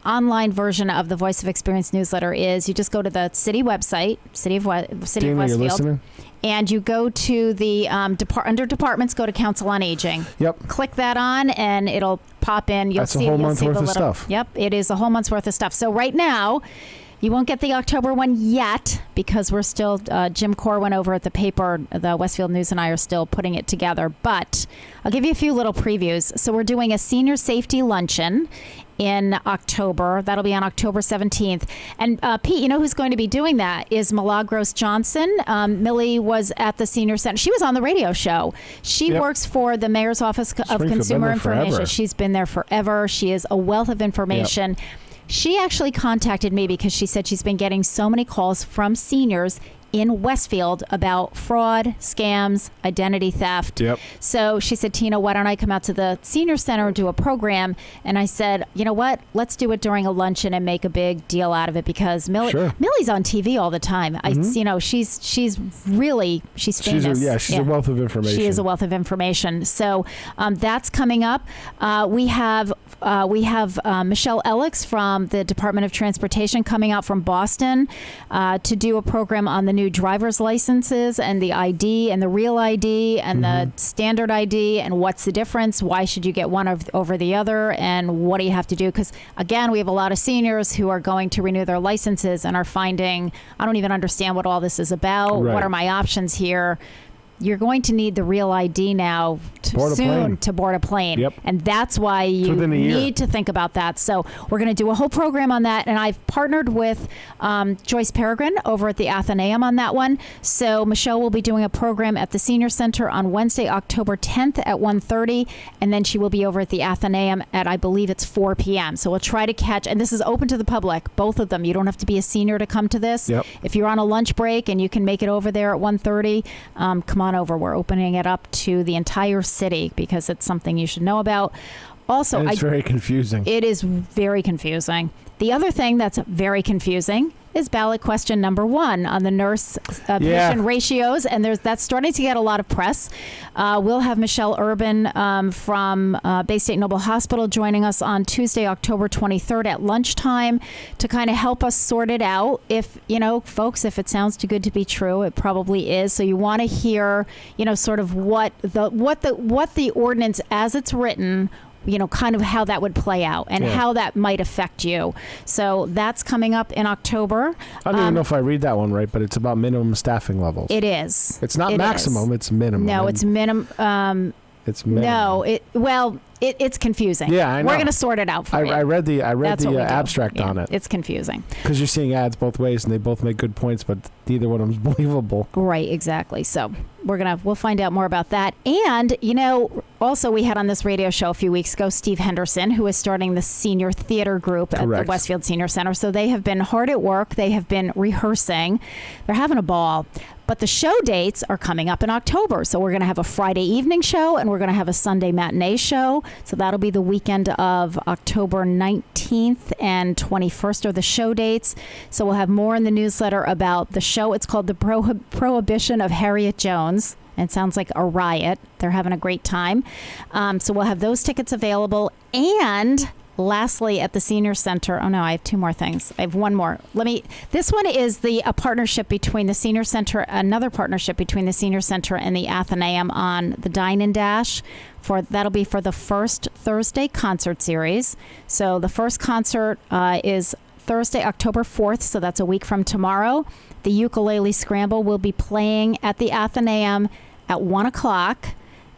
Speaker 1: online version of the Voice of Experience newsletter is you just go to the city website, City of Westfield.
Speaker 7: You're listening?
Speaker 1: And you go to the under departments, go to Council on Aging.
Speaker 7: Yep.
Speaker 1: Click that on, and it'll pop in.
Speaker 7: That's a whole month's worth of stuff.
Speaker 1: Yep, it is a whole month's worth of stuff. So right now, you won't get the October one yet because we're still, Jim Corwin over at the paper, the Westfield News, and I are still putting it together. But I'll give you a few little previews. So we're doing a senior safety luncheon in October. That'll be on October 17th. And Pete, you know who's going to be doing that is Milagros Johnson. Millie was at the senior center. She was on the radio show. She works for the Mayor's Office of Consumer Information.
Speaker 7: Forever.
Speaker 1: She's been there forever. She is a wealth of information. Yep. She actually contacted me because she said she's been getting so many calls from seniors in Westfield about fraud, scams, identity theft.
Speaker 7: Yep.
Speaker 1: So she said, Tina, why don't I come out to the senior center and do a program? And I said, you know what? Let's do it during a luncheon and make a big deal out of it because Millie's on TV all the time. Mm-hmm. She's famous.
Speaker 7: She's a wealth of information.
Speaker 1: She is a wealth of information. So that's coming up. We have Michelle Ellicks from the Department of Transportation coming out from Boston to do a program on the new driver's licenses and the ID and the real ID and the standard ID and what's the difference? Why should you get one over the other? And what do you have to do? Because, again, we have a lot of seniors who are going to renew their licenses and are finding, I don't even understand what all this is about.
Speaker 7: Right.
Speaker 1: What are my options here? You're going to need the real ID now to board a plane.
Speaker 7: Yep.
Speaker 1: And that's why you need to think about that. So we're going to do a whole program on that. And I've partnered with Joyce Peregrine over at the Athenaeum on that one. So Michelle will be doing a program at the Senior Center on Wednesday, October 10th at 1:30. And then she will be over at the Athenaeum at, I believe it's 4 p.m. So we'll try to catch, and this is open to the public, both of them. You don't have to be a senior to come to this.
Speaker 7: Yep.
Speaker 1: If you're on a lunch break and you can make it over there at 1:30, come on over. We're opening it up to the entire city because it's something you should know about. Also,
Speaker 7: and it's very confusing.
Speaker 1: It is very confusing. The other thing that's very confusing is ballot question number 1 on the nurse patient ratios, and that's starting to get a lot of press. We'll have Michelle Urban from Bay State Noble Hospital joining us on Tuesday, October 23rd at lunchtime to kind of help us sort it out. If, folks, if it sounds too good to be true, it probably is. So you want to hear, sort of what the ordinance as it's written, kind of how that would play out and how that might affect you. So that's coming up in October.
Speaker 7: I don't even know if I read that one right, but it's about minimum staffing levels.
Speaker 1: It is.
Speaker 7: It's not maximum, it's minimum.
Speaker 1: No, it's minimum.
Speaker 7: It's minimum.
Speaker 1: No, it's confusing.
Speaker 7: Yeah, I know.
Speaker 1: We're going to sort it out for you.
Speaker 7: I read the
Speaker 1: That's what we do.
Speaker 7: abstract
Speaker 1: Yeah,
Speaker 7: on it.
Speaker 1: It's confusing.
Speaker 7: Because you're seeing ads both ways, and they both make good points, but neither one of them's believable.
Speaker 1: Right, exactly. So we'll find out more about that. And, also we had on this radio show a few weeks ago, Steve Henderson, who is starting the senior theater group at the Westfield Senior Center. So they have been hard at work. They have been rehearsing. They're having a ball. But the show dates are coming up in October. So we're going to have a Friday evening show and we're going to have a Sunday matinee show. So that'll be the weekend of October 19th and 21st are the show dates. So we'll have more in the newsletter about the show. It's called The Prohibition of Harriet Jones. It sounds like a riot. They're having a great time. So we'll have those tickets available. And lastly, at the Senior Center, I have two more things. I have one more. This one is a partnership between the Senior Center, another partnership between the Senior Center and the Athenaeum on the Dine and Dash. That'll be for the first Thursday concert series. So the first concert is Thursday, October 4th, so that's a week from tomorrow. The Ukulele Scramble will be playing at the Athenaeum at 1 o'clock.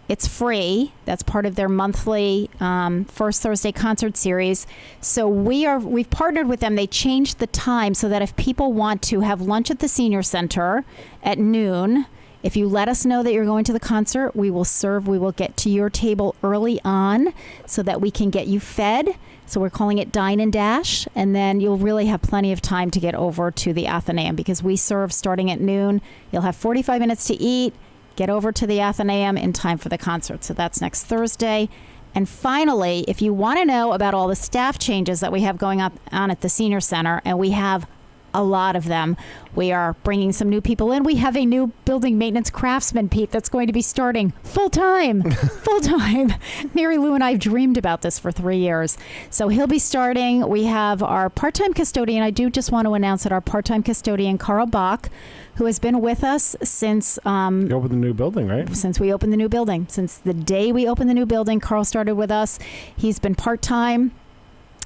Speaker 1: It's free. That's part of their monthly first Thursday concert series. So we've partnered with them. They changed the time so that if people want to have lunch at the Senior Center at noon, if you let us know that you're going to the concert, we will get to your table early on so that we can get you fed. So we're calling it Dine and Dash. And then you'll really have plenty of time to get over to the Athenaeum because we serve starting at noon. You'll have 45 minutes to eat. Get over to the Athenaeum in time for the concert. So that's next Thursday. And finally, if you want to know about all the staff changes that we have going on at the Senior Center, and we have a lot of them, we are bringing some new people in. We have a new building maintenance craftsman, Pete, that's going to be starting full-time. Full-time. Mary Lou and I have dreamed about this for 3 years. So he'll be starting. We have our part-time custodian. I do just want to announce that our part-time custodian, Carl Bach, who has been with us since...
Speaker 7: You opened the new building, right?
Speaker 1: Since we opened the new building. Since the day we opened the new building, Carl started with us. He's been part-time.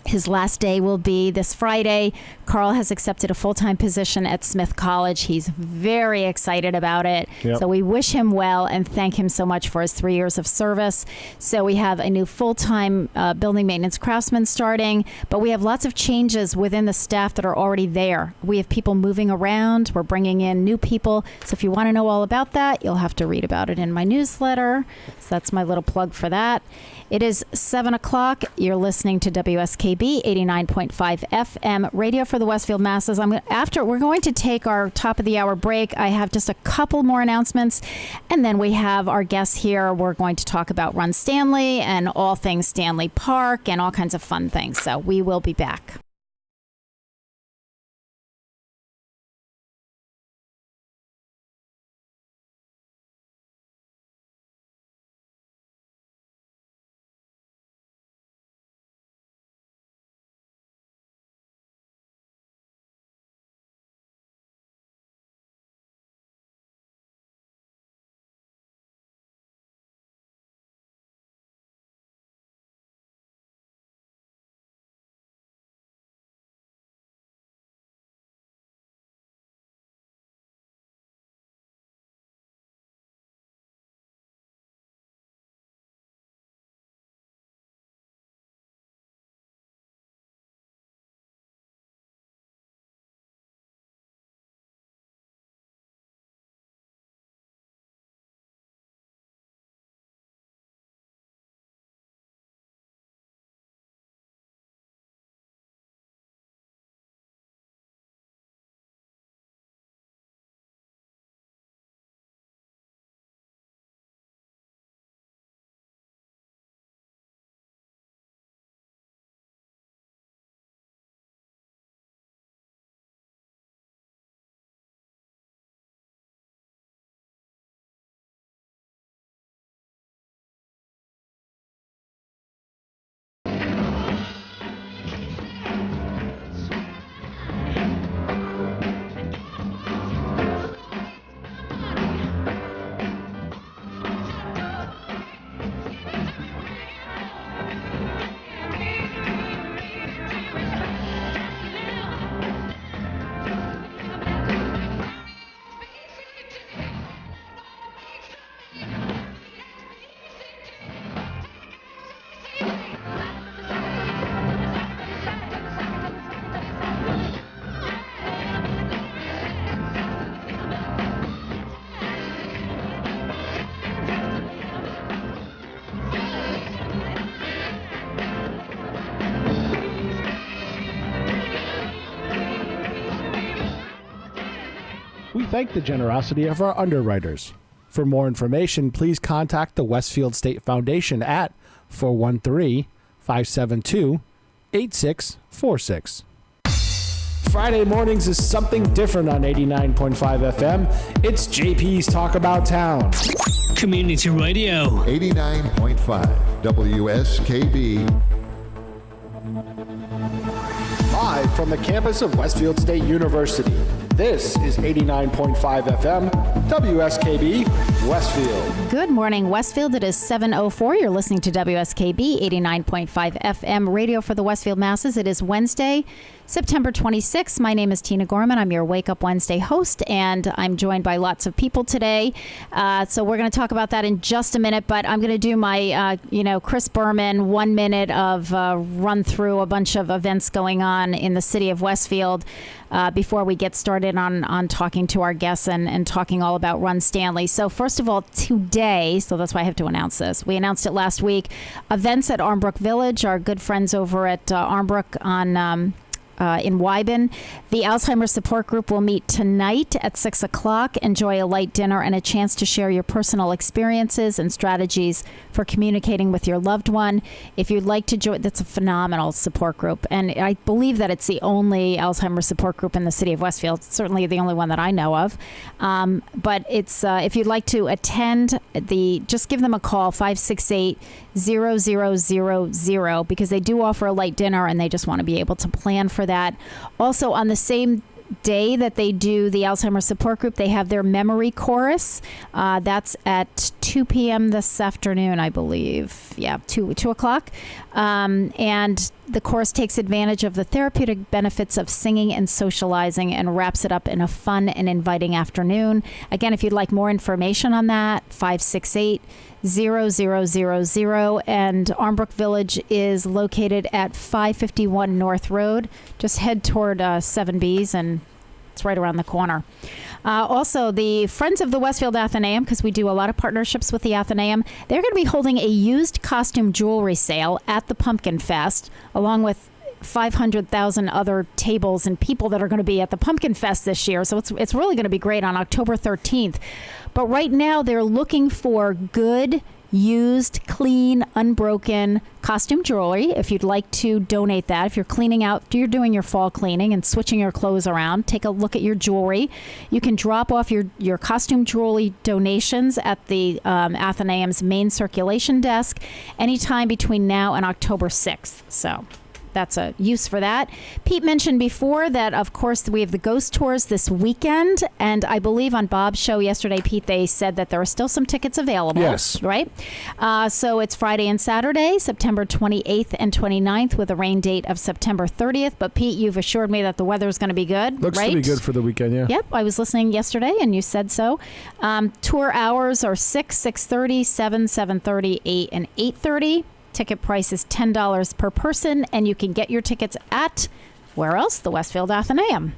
Speaker 1: His last day will be this Friday. Carl has accepted a full-time position at Smith College. He's very excited about it. Yep. So we wish him well and thank him so much for his 3 years of service. So we have a new full-time building maintenance craftsman starting, but we have lots of changes within the staff that are already there. We have people moving around. We're bringing in new people. So if you want to know all about that, you'll have to read about it in my newsletter. So that's my little plug for that. It is 7 o'clock. You're listening to WSKB 89.5 FM, radio for the Westfield masses. We're going to take our top of the hour break. I have just a couple more announcements, and then we have our guests here. We're going to talk about Run Stanley and all things Stanley Park and all kinds of fun things. So we will be back.
Speaker 7: thank the generosity of our underwriters. For more information, please contact the Westfield State Foundation at 413-572-8646. Friday mornings is something different on 89.5 FM. It's JP's Talk About Town.
Speaker 8: Community Radio.
Speaker 5: 89.5 WSKB.
Speaker 4: Live from the campus of Westfield State University, this is 89.5 FM, WSKB, Westfield.
Speaker 1: Good morning, Westfield. It is 7:04. You're listening to WSKB 89.5 FM, radio for the Westfield masses. It is Wednesday, September 26th. My name is Tina Gorman. I'm your Wake Up Wednesday host, and I'm joined by lots of people today. So we're going to talk about that in just a minute, but I'm going to do my, Chris Berman 1 minute of run through a bunch of events going on in the city of Westfield before we get started on talking to our guests and talking all about Run Stanley. So first of all, today, so that's why I have to announce this. We announced it last week. Events at Armbrook Village, our good friends over at Armbrook on in Wyben. The Alzheimer's Support Group will meet tonight at 6 o'clock. Enjoy a light dinner and a chance to share your personal experiences and strategies for communicating with your loved one. If you'd like to join, that's a phenomenal support group. And I believe that it's the only Alzheimer's support group in the city of Westfield. It's certainly the only one that I know of. But it's if you'd like to attend, just give them a call, 568-0000, because they do offer a light dinner and they just want to be able to plan for that. Also, on the same day that they do the Alzheimer's Support Group, they have their memory chorus. That's at 2 p.m. this afternoon, I believe. Yeah, 2 o'clock. And the chorus takes advantage of the therapeutic benefits of singing and socializing and wraps it up in a fun and inviting afternoon. Again, if you'd like more information on that, 568-0000. And Armbrook Village is located at 551 North Road. Just head toward 7Bs and it's right around the corner. Also, the Friends of the Westfield Athenaeum, because we do a lot of partnerships with the Athenaeum, they're going to be holding a used costume jewelry sale at the Pumpkin Fest, along with 500,000 other tables and people that are going to be at the Pumpkin Fest this year. So it's really going to be great on October 13th. But right now, they're looking for good, used, clean, unbroken costume jewelry. If you'd like to donate that, if you're cleaning out, you're doing your fall cleaning and switching your clothes around, take a look at your jewelry. You can drop off your costume jewelry donations at the Athenaeum's main circulation desk anytime between now and October 6th. So that's a use for that. Pete mentioned before that, of course, we have the ghost tours this weekend. And I believe on Bob's show yesterday, Pete, they said that there are still some tickets available.
Speaker 7: Yes.
Speaker 1: Right? So it's Friday and Saturday, September 28th and 29th, with a rain date of September 30th. But Pete, you've assured me that the weather is going to be good.
Speaker 7: Looks
Speaker 1: right?
Speaker 7: to be good for the weekend, yeah.
Speaker 1: Yep. I was listening yesterday and you said so. Tour hours are 6, 6:30, 7, 7:30, 8, and 8:30. Ticket price is $10 per person, and you can get your tickets at, where else? The Westfield Athenaeum.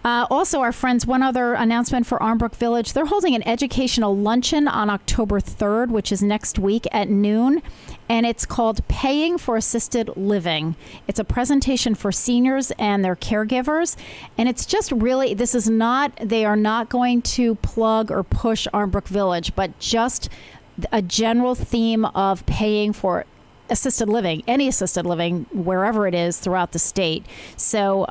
Speaker 1: Also, our friends, one other announcement for Armbrook Village. They're holding an educational luncheon on October 3rd, which is next week at noon, and it's called Paying for Assisted Living. It's a presentation for seniors and their caregivers, and it's just really, they are not going to plug or push Armbrook Village, but just a general theme of paying for assisted living, any assisted living, wherever it is throughout the state. So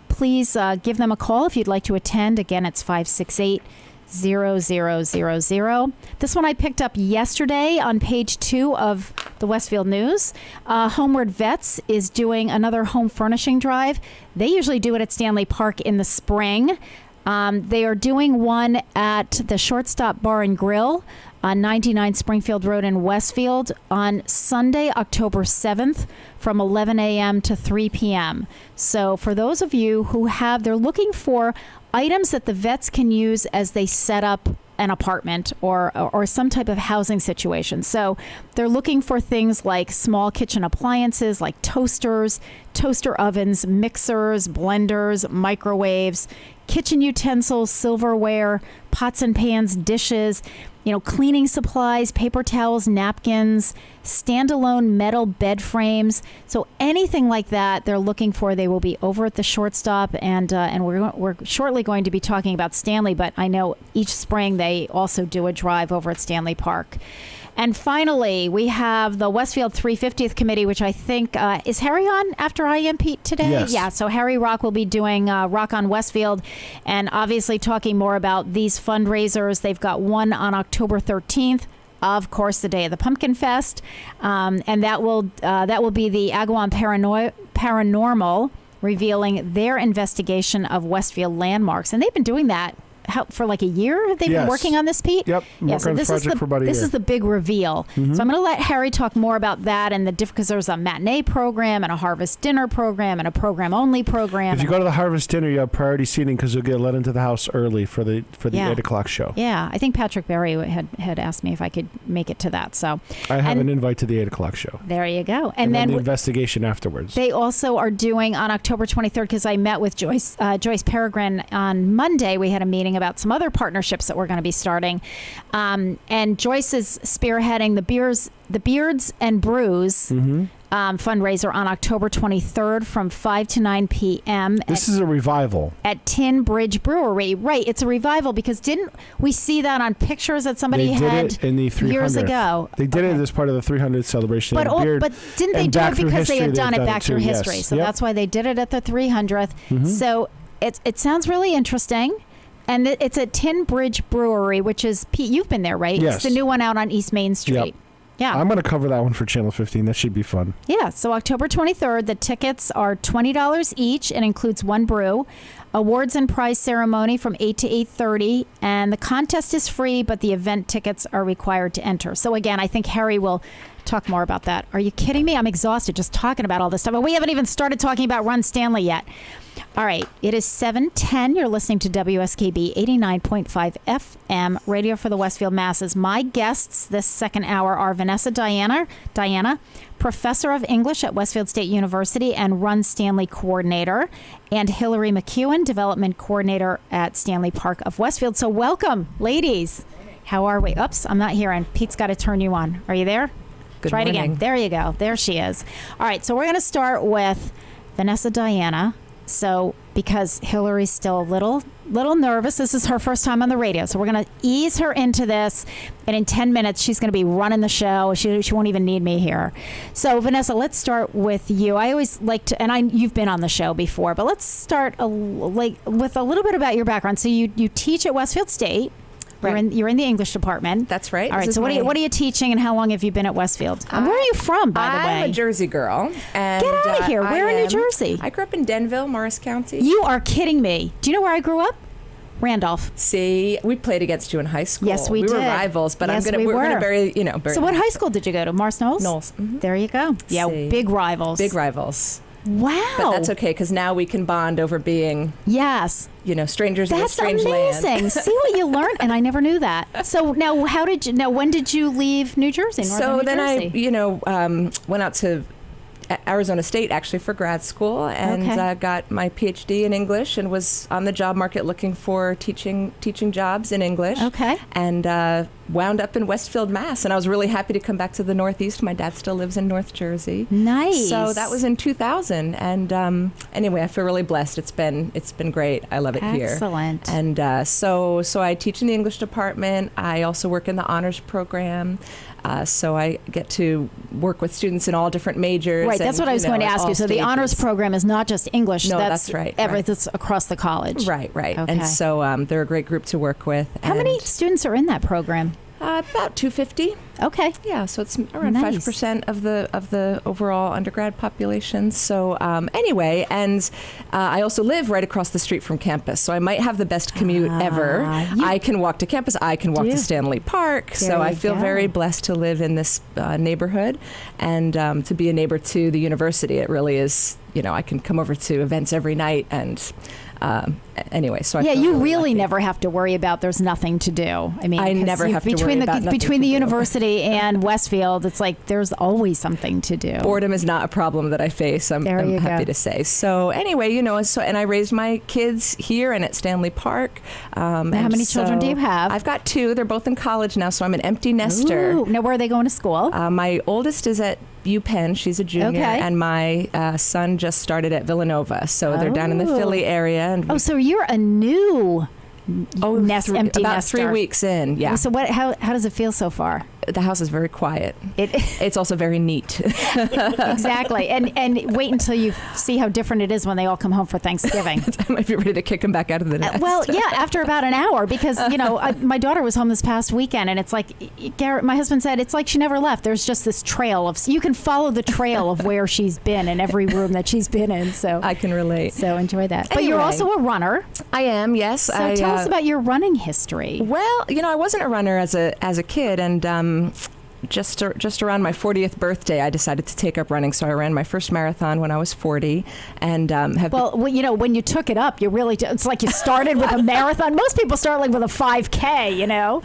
Speaker 1: please give them a call if you'd like to attend. Again, it's 568-0000. This one I picked up yesterday on page 2 of the Westfield News. Homeward Vets is doing another home furnishing drive. They usually do it at Stanley Park in the spring. They are doing one at the Shortstop Bar and Grill on 99 Springfield Road in Westfield on Sunday, October 7th from 11 a.m. to 3 p.m. So for those of you who they're looking for items that the vets can use as they set up an apartment or some type of housing situation. So they're looking for things like small kitchen appliances like toasters, toaster ovens, mixers, blenders, microwaves, kitchen utensils, silverware, pots and pans, dishes. cleaning supplies, paper towels, napkins, standalone metal bed frames. So anything like that they're looking for, they will be over at the shortstop, and we're shortly going to be talking about Stanley, but I know each spring they also do a drive over at Stanley Park. And finally, we have the Westfield 350th Committee, which I think, is Harry on after IMP today?
Speaker 7: Yes.
Speaker 1: Yeah, so Harry Rock will be doing Rock on Westfield, and obviously talking more about these fundraisers. They've got one on October 13th, of course, the day of the Pumpkin Fest, and that will be the Agawam Paranormal revealing their investigation of Westfield landmarks. And they've been doing that for like a year. Have they been working on this, Pete?
Speaker 7: Yep.
Speaker 1: So this is the big reveal.
Speaker 7: Mm-hmm.
Speaker 1: So I'm going to let Harry talk more about that and the because there's a matinee program and a harvest dinner program and a program only program.
Speaker 7: If you go to the harvest dinner, you have priority seating because you'll get let into the house early for the 8 o'clock show.
Speaker 1: Yeah, I think Patrick Berry had asked me if I could make it to that. So
Speaker 7: I have an invite to the 8 o'clock show.
Speaker 1: There you go.
Speaker 7: And then the investigation afterwards.
Speaker 1: They also are doing on October 23rd, because I met with Joyce Peregrine on Monday. We had a meeting about some other partnerships that we're going to be starting, and Joyce is spearheading the Beards and Brews fundraiser on October 23rd from 5 to 9 p.m.
Speaker 7: This is a revival
Speaker 1: at Tin Bridge Brewery. Right, it's a revival because didn't we see that on pictures that somebody had
Speaker 7: did it in the 300th.
Speaker 1: Years ago?
Speaker 7: They did it as part of the 300th celebration.
Speaker 1: But didn't they do it because they had done it back through history?
Speaker 7: Yes.
Speaker 1: So that's why they did it at the 300th. So it sounds really interesting. And it's at Tin Bridge Brewery, which is, Pete, you've been there, right?
Speaker 7: Yes.
Speaker 1: It's the new one out on East Main Street.
Speaker 7: Yep.
Speaker 1: Yeah.
Speaker 7: I'm going to cover that one for Channel 15. That should be fun.
Speaker 1: Yeah. So October 23rd, the tickets are $20 each and includes one brew. Awards and prize ceremony from 8 to 8:30. And the contest is free, but the event tickets are required to enter. So again, I think Harry will talk more about that. Are you kidding me? I'm exhausted just talking about all this stuff. And we haven't even started talking about Run Stanley yet. All right, it is 7:10. You're listening to WSKB 89.5 FM, radio for the Westfield masses. My guests this second hour are Vanessa Diana, professor of English at Westfield State University and Run Stanley coordinator, and Hillary McEwen, development coordinator at Stanley Park of Westfield. So welcome, ladies. How are we? Oops, I'm not hearing. Pete's got to turn you on. Are you there?
Speaker 9: Good
Speaker 1: Try
Speaker 9: morning.
Speaker 1: it again. There you go. There she is. All right, so we're going to start with Vanessa Diana. So because Hillary's still a little nervous, this is her first time on the radio. So we're going to ease her into this. And in 10 minutes, she's going to be running the show. She won't even need me here. So Vanessa, let's start with you. I always like to, and you've been on the show before, but let's start with a little bit about your background. So you teach at Westfield State.
Speaker 9: Right.
Speaker 1: You're in the English department.
Speaker 9: That's right.
Speaker 1: All right. So what are you teaching, and how long have you been at Westfield? And where are you from, by the way?
Speaker 9: I'm a Jersey girl. And
Speaker 1: get out of here. Where in New Jersey?
Speaker 9: I grew up in Denville, Morris County.
Speaker 1: You are kidding me. Do you know where I grew up? Randolph.
Speaker 9: See, we played against you in high school.
Speaker 1: Yes, we did.
Speaker 9: We were rivals, but
Speaker 1: yes,
Speaker 9: we're going to bury.
Speaker 1: So what high school did you go to? Mars Knowles?
Speaker 9: Knowles. Mm-hmm.
Speaker 1: There you go. Yeah,
Speaker 9: See.
Speaker 1: big rivals.
Speaker 9: Big rivals.
Speaker 1: Wow.
Speaker 9: But that's okay, because now we can bond over being, strangers in a strange
Speaker 1: land. That's amazing. See what you learned? And I never knew that. So now, when did you leave New Jersey?
Speaker 9: So then I, went out to Arizona State, actually, for grad school, and got my PhD in English, and was on the job market looking for teaching jobs in English.
Speaker 1: Okay.
Speaker 9: And wound up in Westfield, Mass. And I was really happy to come back to the Northeast. My dad still lives in North Jersey.
Speaker 1: Nice.
Speaker 9: So that was in 2000. And anyway, I feel really blessed. It's been great. I love it here.
Speaker 1: Excellent.
Speaker 9: And so I teach in the English department. I also work in the honors program. So I get to work with students in all different majors.
Speaker 1: Right, that's what I was going to ask you. So the honors program is not just English.
Speaker 9: No, that's right.
Speaker 1: Everything's across the college.
Speaker 9: Right.
Speaker 1: Okay.
Speaker 9: And so they're a great group to work with.
Speaker 1: How many students are in that program?
Speaker 9: About 250.
Speaker 1: Okay.
Speaker 9: Yeah, so it's around
Speaker 1: Nice.
Speaker 9: 5% of the overall undergrad population. So anyway, and I also live right across the street from campus, so I might have the best commute ever. I can walk to campus. I can walk to Stanley Park. So I feel very blessed to live in this neighborhood and to be a neighbor to the university. It really is. I can come over to events every night, and Anyway, so I
Speaker 1: yeah,
Speaker 9: feel
Speaker 1: you
Speaker 9: really
Speaker 1: really
Speaker 9: lucky.
Speaker 1: never have to worry about there's nothing to do. I mean,
Speaker 9: I
Speaker 1: 'cause
Speaker 9: never have to worry
Speaker 1: between
Speaker 9: about nothing
Speaker 1: between
Speaker 9: to
Speaker 1: the
Speaker 9: do.
Speaker 1: university and Westfield, it's like there's always something to do.
Speaker 9: Boredom is not a problem that I face. I'm
Speaker 1: There you
Speaker 9: happy
Speaker 1: go.
Speaker 9: to say. So anyway, and I raised my kids here and at Stanley Park.
Speaker 1: How many children do you have?
Speaker 9: I've got 2. They're both in college now, so I'm an empty nester.
Speaker 1: Ooh, now, where are they going to school?
Speaker 9: My oldest is at UPenn. She's a junior.
Speaker 1: Okay.
Speaker 9: And my son just started at Villanova. So they're down in the Philly area. And
Speaker 1: Oh, so you're a new empty
Speaker 9: about
Speaker 1: nester.
Speaker 9: 3 weeks in. Yeah.
Speaker 1: So how does it feel so far?
Speaker 9: The house is very quiet. It's also very neat.
Speaker 1: Exactly. And wait until you see how different it is when they all come home for Thanksgiving.
Speaker 9: I might be ready to kick them back out of the nest.
Speaker 1: Well, yeah, after about an hour, because, my daughter was home this past weekend, and it's like, Garrett, my husband said, it's like she never left. There's just this trail you can follow the trail of where she's been in every room that she's been in. So
Speaker 9: I can relate.
Speaker 1: So enjoy that. But you're
Speaker 9: Anyway.
Speaker 1: also a runner.
Speaker 9: I am, yes.
Speaker 1: So tell us about your running history.
Speaker 9: Well, I wasn't a runner as a kid, and just around my 40th birthday, I decided to take up running. So I ran my first marathon when I was 40, and have.
Speaker 1: Well, when you took it up, it's like you started with a marathon. Most people start like with a 5K.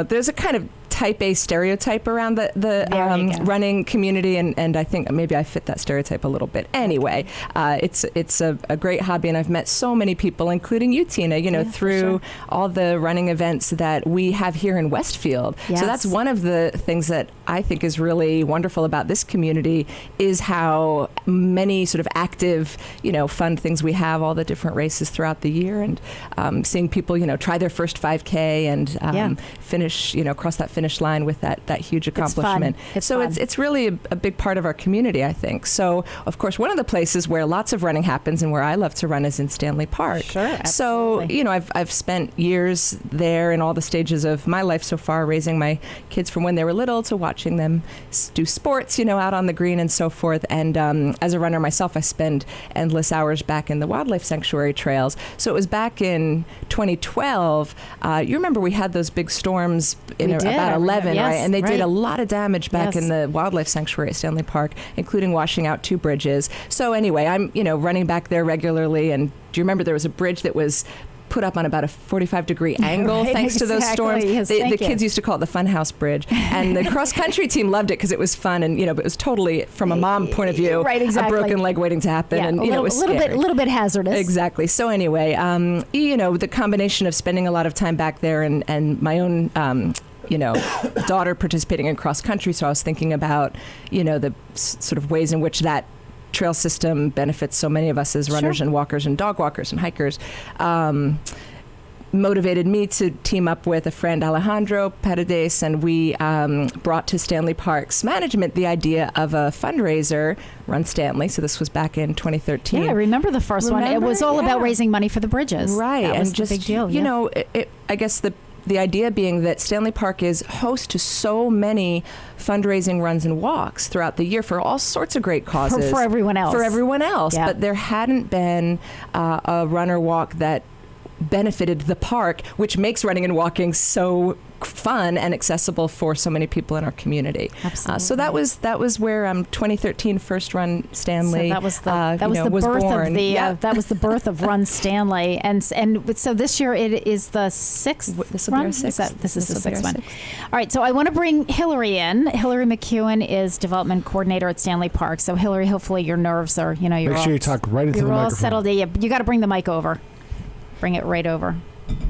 Speaker 9: There's a kind of type A stereotype around the running community, and I think maybe I fit that stereotype a little bit. Anyway, it's a great hobby, and I've met so many people, including you, Tina, through all the running events that we have here in Westfield.
Speaker 1: Yes.
Speaker 9: So that's one of the things that I think is really wonderful about this community, is how many sort of active, fun things we have, all the different races throughout the year, and seeing people, try their first 5K and finish, cross that finish line with that huge accomplishment.
Speaker 1: It's fun.
Speaker 9: It's really a big part of our community, I think. So, of course, one of the places where lots of running happens and where I love to run is in Stanley Park.
Speaker 1: Sure, absolutely.
Speaker 9: So, I've spent years there in all the stages of my life so far, raising my kids from when they were little to watching them do sports, out on the green and so forth. And as a runner myself, I spend endless hours back in the wildlife sanctuary trails. So it was back in 2012. You remember we had those big storms in about 11,
Speaker 1: yes,
Speaker 9: right? And they did
Speaker 1: right.
Speaker 9: a lot of damage back
Speaker 1: Yes.
Speaker 9: in the wildlife sanctuary at Stanley Park, including washing out 2 bridges. So anyway, I'm, running back there regularly. And do you remember there was a bridge that was put up on about a 45-degree angle,
Speaker 1: Right,
Speaker 9: thanks to those storms?
Speaker 1: yes,
Speaker 9: The
Speaker 1: thank you.
Speaker 9: kids used to call it the Funhouse Bridge. And the cross-country team loved it because it was fun, and, but it was totally, from a mom point of view,
Speaker 1: Right, exactly.
Speaker 9: a broken leg waiting to happen.
Speaker 1: Yeah,
Speaker 9: And,
Speaker 1: a
Speaker 9: it was scary.
Speaker 1: little bit hazardous.
Speaker 9: Exactly. So anyway, the combination of spending a lot of time back there and my own, daughter participating in cross country. So I was thinking about, the sort of ways in which that trail system benefits so many of us as runners
Speaker 1: Sure.
Speaker 9: and walkers and dog walkers and hikers. Motivated me to team up with a friend, Alejandro Paredes, and we brought to Stanley Park's management the idea of a fundraiser, Run Stanley. So this was back in 2013.
Speaker 1: Yeah, I remember the first one. It
Speaker 9: Remember?
Speaker 1: was all about
Speaker 9: Yeah.
Speaker 1: raising money for the bridges.
Speaker 9: Right.
Speaker 1: That was
Speaker 9: and just,
Speaker 1: the big deal.
Speaker 9: you know, I guess the idea being that Stanley Park is host to so many fundraising runs and walks throughout the year for all sorts of great causes.
Speaker 1: For everyone else.
Speaker 9: For everyone else.
Speaker 1: Yeah.
Speaker 9: But there hadn't been a run or walk that benefited the park, which makes running and walking so fun and accessible for so many people in our community.
Speaker 1: Absolutely.
Speaker 9: So that was where 2013 first Run Stanley.
Speaker 1: So that was the
Speaker 9: was
Speaker 1: birth
Speaker 9: born.
Speaker 1: of the
Speaker 9: Yeah.
Speaker 1: that was the birth of Run Stanley, and so this year it is the 6th
Speaker 9: This will be
Speaker 1: run.
Speaker 9: our 6th.
Speaker 1: This is the
Speaker 9: This will be
Speaker 1: 6th
Speaker 9: our
Speaker 1: one.
Speaker 9: 6th.
Speaker 1: All right, so I want to bring Hillary in. Hillary McEwen is development coordinator at Stanley Park. So Hillary, hopefully your nerves are you're
Speaker 7: Make
Speaker 1: all,
Speaker 7: sure you talk right into the
Speaker 1: you're all
Speaker 7: microphone.
Speaker 1: settled. You got to bring the mic over. Bring it right over.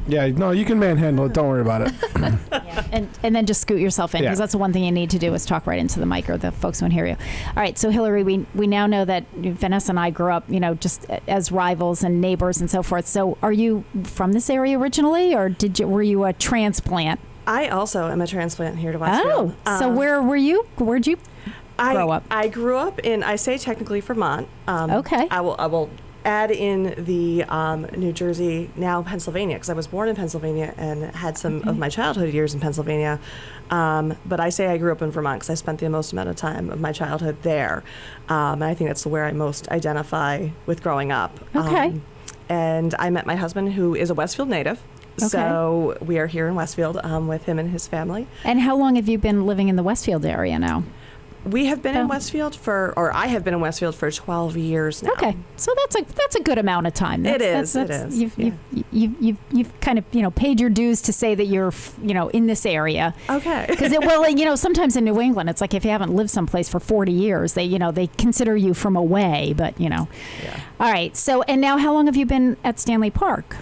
Speaker 7: Yeah, no, you can manhandle it. Don't worry about it.
Speaker 1: And then just scoot yourself in, because that's the one thing you need to do is talk right into the mic, or the folks won't hear you. All right, so Hillary, we now know that Vanessa and I grew up, just as rivals and neighbors and so forth. So are you from this area originally, or were you a transplant?
Speaker 10: I also am a transplant here to Westfield.
Speaker 1: Oh, so where were you? Where'd you grow up?
Speaker 10: I grew up in, I say technically Vermont.
Speaker 1: Okay.
Speaker 10: I will add in the New Jersey, now Pennsylvania, because I was born in Pennsylvania and had some of my childhood years in Pennsylvania. But I say I grew up in Vermont because I spent the most amount of time of my childhood there. And I think that's where I most identify with growing up.
Speaker 1: Okay.
Speaker 10: And I met my husband, who is a Westfield native.
Speaker 1: Okay.
Speaker 10: So we are here in Westfield with him and his family.
Speaker 1: And how long have you been living in the Westfield area now?
Speaker 10: We have been in Westfield I have been in Westfield for 12 years now.
Speaker 1: Okay, so that's a good amount of time.
Speaker 10: It is.
Speaker 1: You've kind of paid your dues to say that you're in this area.
Speaker 10: Okay.
Speaker 1: Because sometimes in New England it's like if you haven't lived someplace for 40 years they consider you from away. But Yeah. All right. So and now how long have you been at Stanley Park?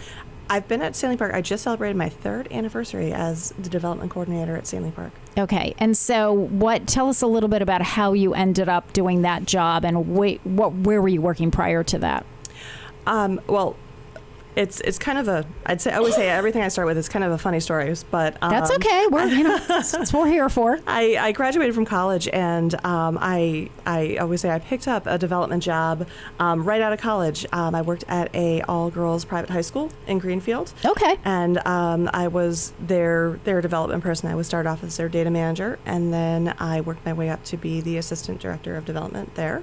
Speaker 10: I've been at Stanley Park. I just celebrated my 3rd anniversary as the development coordinator at Stanley Park.
Speaker 1: Okay, and so tell us a little bit about how you ended up doing that job, and where were you working prior to that?
Speaker 10: Well, it's kind of I always say everything I start with is kind of a funny story, but
Speaker 1: that's okay. That's what we're here for.
Speaker 10: I graduated from college, and I always say I picked up a development job right out of college. I worked at a all-girls private high school in Greenfield.
Speaker 1: Okay.
Speaker 10: And I was their development person. I would start off as their data manager, and then I worked my way up to be the assistant director of development there.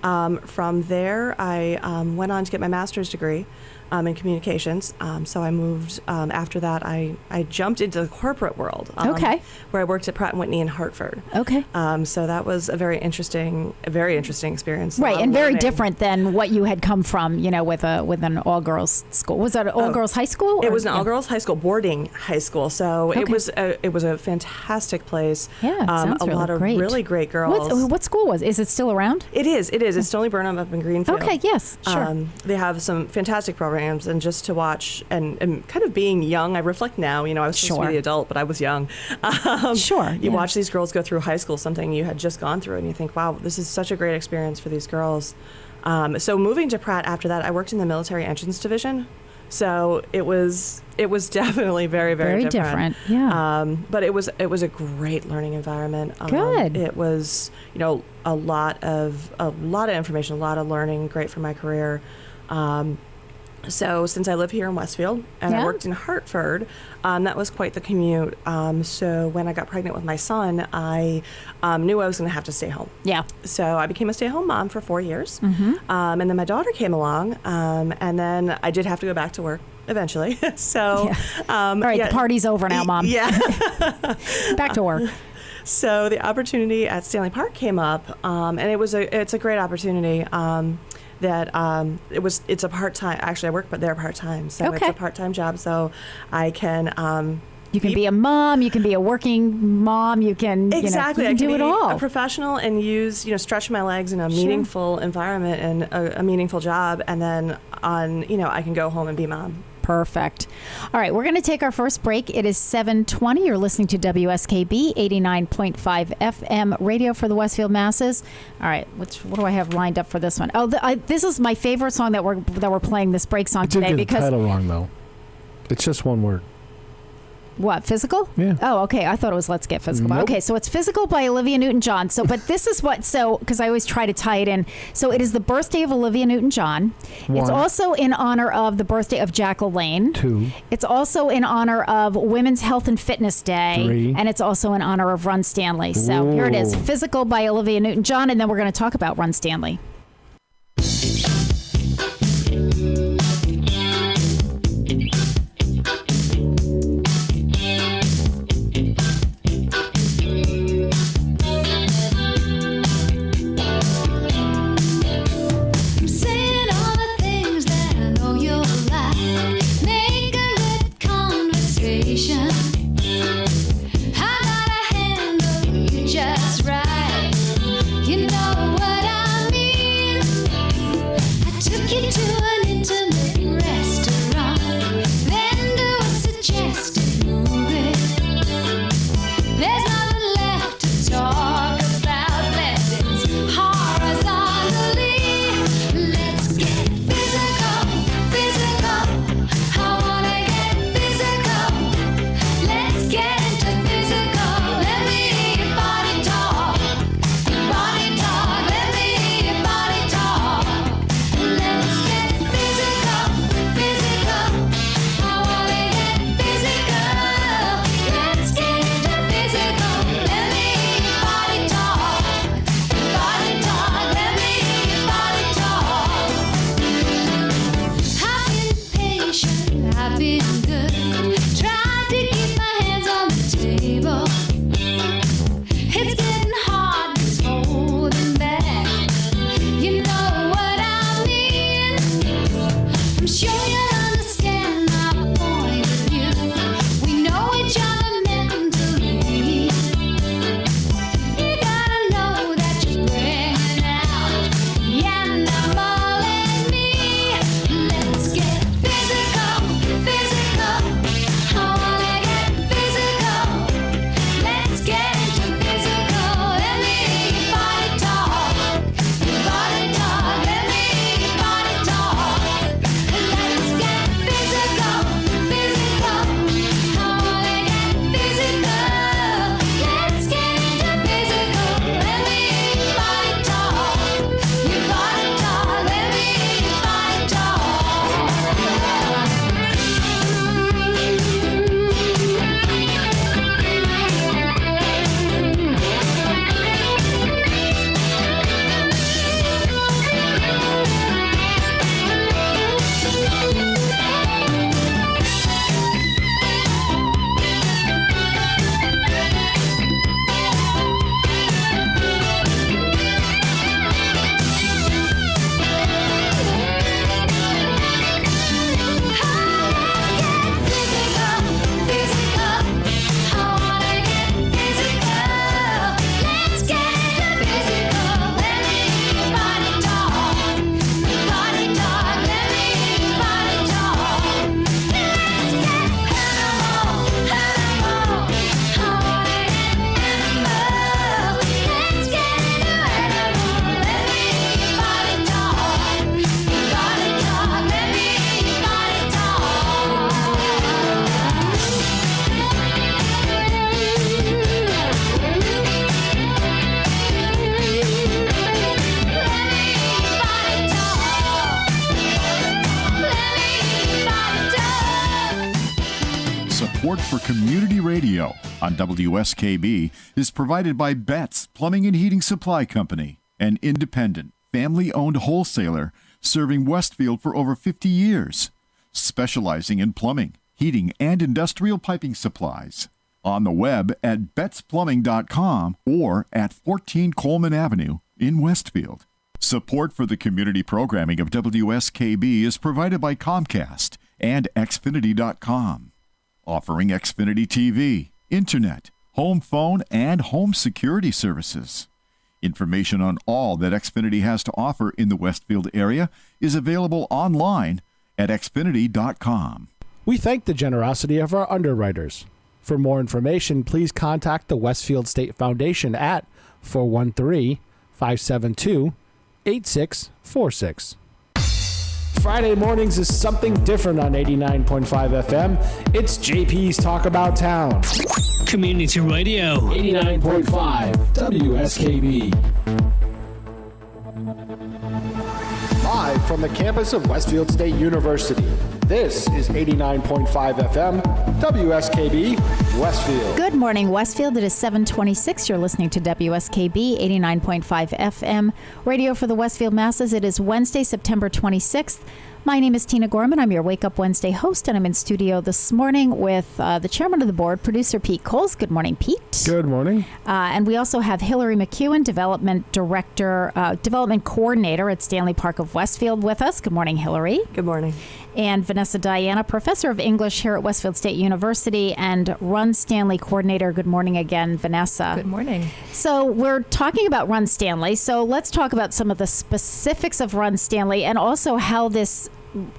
Speaker 10: From there, I went on to get my master's degree in communications. So I moved after that. I jumped into the corporate world. Where I worked at Pratt & Whitney in Hartford.
Speaker 1: Okay.
Speaker 10: So that was a very interesting experience.
Speaker 1: Right, and very different than what you had come from, with an all-girls school. Was that an all-girls high school?
Speaker 10: It was an all-girls high school, boarding high school. So it was a fantastic place.
Speaker 1: Yeah, it sounds
Speaker 10: a lot of really great girls.
Speaker 1: What school was? Is it still around?
Speaker 10: It is. It's Stony Burnham up in Greenfield.
Speaker 1: Okay. Yes. Sure.
Speaker 10: They have some fantastic programs, and just to watch and kind of being young, I reflect now. I was supposed to be the adult, but I was young. You watch these girls go through high school, something you had just gone through, and you think, wow, this is such a great experience for these girls. So moving to Pratt after that, I worked in the military engines division. So it was definitely very, very different.
Speaker 1: Yeah.
Speaker 10: But it was a great learning environment.
Speaker 1: Good.
Speaker 10: It was a lot of information, a lot of learning, great for my career. So since I live here in Westfield and I worked in Hartford, that was quite the commute. So when I got pregnant with my son, I knew I was going to have to stay home.
Speaker 1: Yeah.
Speaker 10: So I became a stay-at-home mom for 4 years.
Speaker 1: Mm-hmm.
Speaker 10: And then my daughter came along, and then I did have to go back to work eventually. So,
Speaker 1: all right, the party's over now, Mom.
Speaker 10: Yeah.
Speaker 1: Back to work.
Speaker 10: So the opportunity at Stanley Park came up, and it's a great opportunity. It's a part-time. Actually, I work there part-time, so it's a part-time job. So I can.
Speaker 1: You can be a mom. You can be a working mom. You can
Speaker 10: exactly.
Speaker 1: You can do it all.
Speaker 10: A professional and stretch my legs in a meaningful environment and a meaningful job, and then I can go home and be mom.
Speaker 1: Perfect. All right, we're going to take our first break. It is 7:20. You're listening to WSKB 89.5 FM radio for the Westfield masses. All right, what do I have lined up for this one? Oh, this is my favorite song that we're playing this break song today.
Speaker 7: You did get
Speaker 1: because
Speaker 7: the title wrong though. It's just one word.
Speaker 1: What, Physical?
Speaker 7: Yeah.
Speaker 1: Oh, okay. I thought it was Let's Get Physical.
Speaker 7: Nope.
Speaker 1: Okay, so it's Physical by Olivia Newton-John. But this is because I always try to tie it in. So it is the birthday of Olivia Newton-John. It's also in honor of the birthday of Jack LaLanne.
Speaker 7: 2.
Speaker 1: It's also in honor of Women's Health and Fitness Day.
Speaker 7: 3.
Speaker 1: And it's also in honor of Run Stanley. So here it is, Physical by Olivia Newton-John, and then we're going to talk about Run Stanley.
Speaker 11: Just right, you know what I mean.
Speaker 2: for community radio on WSKB is provided by Betts Plumbing and Heating Supply Company, an independent, family-owned wholesaler serving Westfield for over 50 years, specializing in plumbing, heating, and industrial piping supplies. On the web at bettsplumbing.com or at 14 Coleman Avenue in Westfield. Support for the community programming of WSKB is provided by Comcast and Xfinity.com, offering Xfinity TV, Internet, home phone, and home security services. Information on all that Xfinity has to offer in the Westfield area is available online at Xfinity.com.
Speaker 7: We thank the generosity of our underwriters. For more information, please contact the Westfield State Foundation at 413-572-8646. Friday mornings is something different on 89.5 FM. It's JP's Talk About Town.
Speaker 8: Community Radio.
Speaker 7: 89.5 WSKB.
Speaker 4: Live from the campus of Westfield State University, this is 89.5 FM, WSKB, Westfield.
Speaker 1: Good morning, Westfield. It is 7:26. You're listening to WSKB 89.5 FM, radio for the Westfield masses. It is Wednesday, September 26th. My name is Tina Gorman. I'm your Wake Up Wednesday host, and I'm in studio this morning with the chairman of the board, producer Pete Coles. Good morning, Pete.
Speaker 7: Good morning.
Speaker 1: And we also have Hillary McEwen, development director, development coordinator at Stanley Park of Westfield with us. Good morning, Hillary.
Speaker 10: Good morning.
Speaker 1: And Vanessa Diana, professor of English here at Westfield State University and Run Stanley coordinator. Good morning again, Vanessa.
Speaker 9: Good morning.
Speaker 1: So we're talking about Run Stanley. So let's talk about some of the specifics of Run Stanley and also how this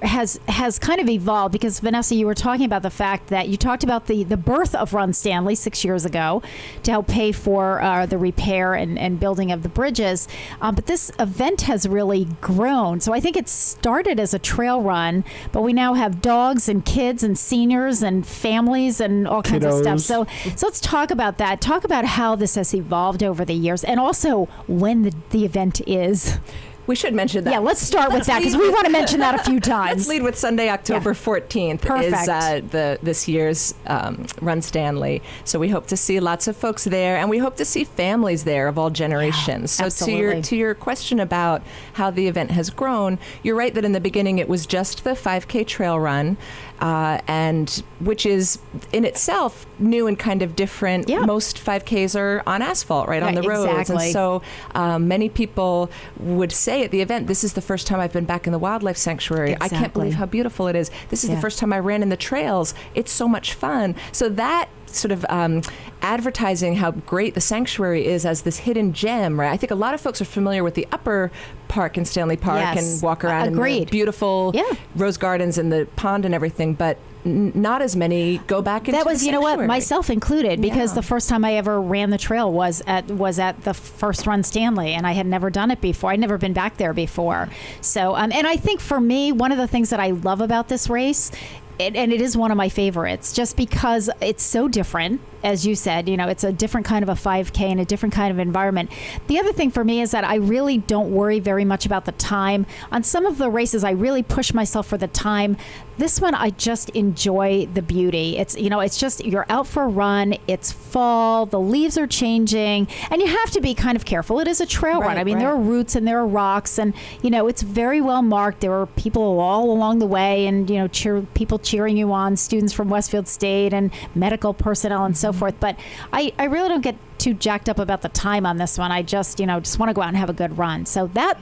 Speaker 1: has kind of evolved, because Vanessa, you were talking about the fact that you talked about the birth of Run Stanley 6 years ago to help pay for the repair and building of the bridges. But this event has really grown. So I think it started as a trail run, but we now have dogs and kids and seniors and families and all kinds of stuff. So let's talk about that. Talk about how this has evolved over the years and also when the event is.
Speaker 9: We should mention that.
Speaker 1: Yeah, let's start with that because we want to mention that a few times.
Speaker 9: Let's lead with Sunday, October 14th is this year's Run Stanley. So we hope to see lots of folks there, and we hope to see families there of all generations.
Speaker 1: Yeah,
Speaker 9: so
Speaker 1: absolutely.
Speaker 9: to your question about how the event has grown, you're right that in the beginning it was just the 5K trail run, and which is in itself new and kind of different.
Speaker 1: Yeah.
Speaker 9: Most 5Ks are on asphalt, right on the roads.
Speaker 1: Exactly.
Speaker 9: And so many people would say at the event, this is the first time I've been back in the wildlife sanctuary.
Speaker 1: Exactly.
Speaker 9: I can't believe how beautiful it is. This is the first time I ran in the trails. It's so much fun. So that sort of advertising how great the sanctuary is as this hidden gem, right? I think a lot of folks are familiar with the upper park in Stanley Park and walk around in the beautiful rose gardens and the pond and everything, but not as many go back into
Speaker 1: that was
Speaker 9: the
Speaker 1: you know what,
Speaker 9: sanctuary.
Speaker 1: myself included, because the first time I ever ran the trail was at the first Run Stanley, and I had never done it before. I'd never been back there before. So and I think for me, one of the things that I love about this race, and it is one of my favorites, just because it's so different. As you said, it's a different kind of a 5K and a different kind of environment. The other thing for me is that I really don't worry very much about the time. On some of the races, I really push myself for the time. This one, I just enjoy the beauty. It's just, you're out for a run. It's fall. The leaves are changing. And you have to be kind of careful. It is a trail run. I mean, there are roots and there are rocks. And, it's very well marked. There are people all along the way and, people cheering you on, students from Westfield State and medical personnel and so forth. But I really don't get too jacked up about the time on this one. I just want to go out and have a good run. So that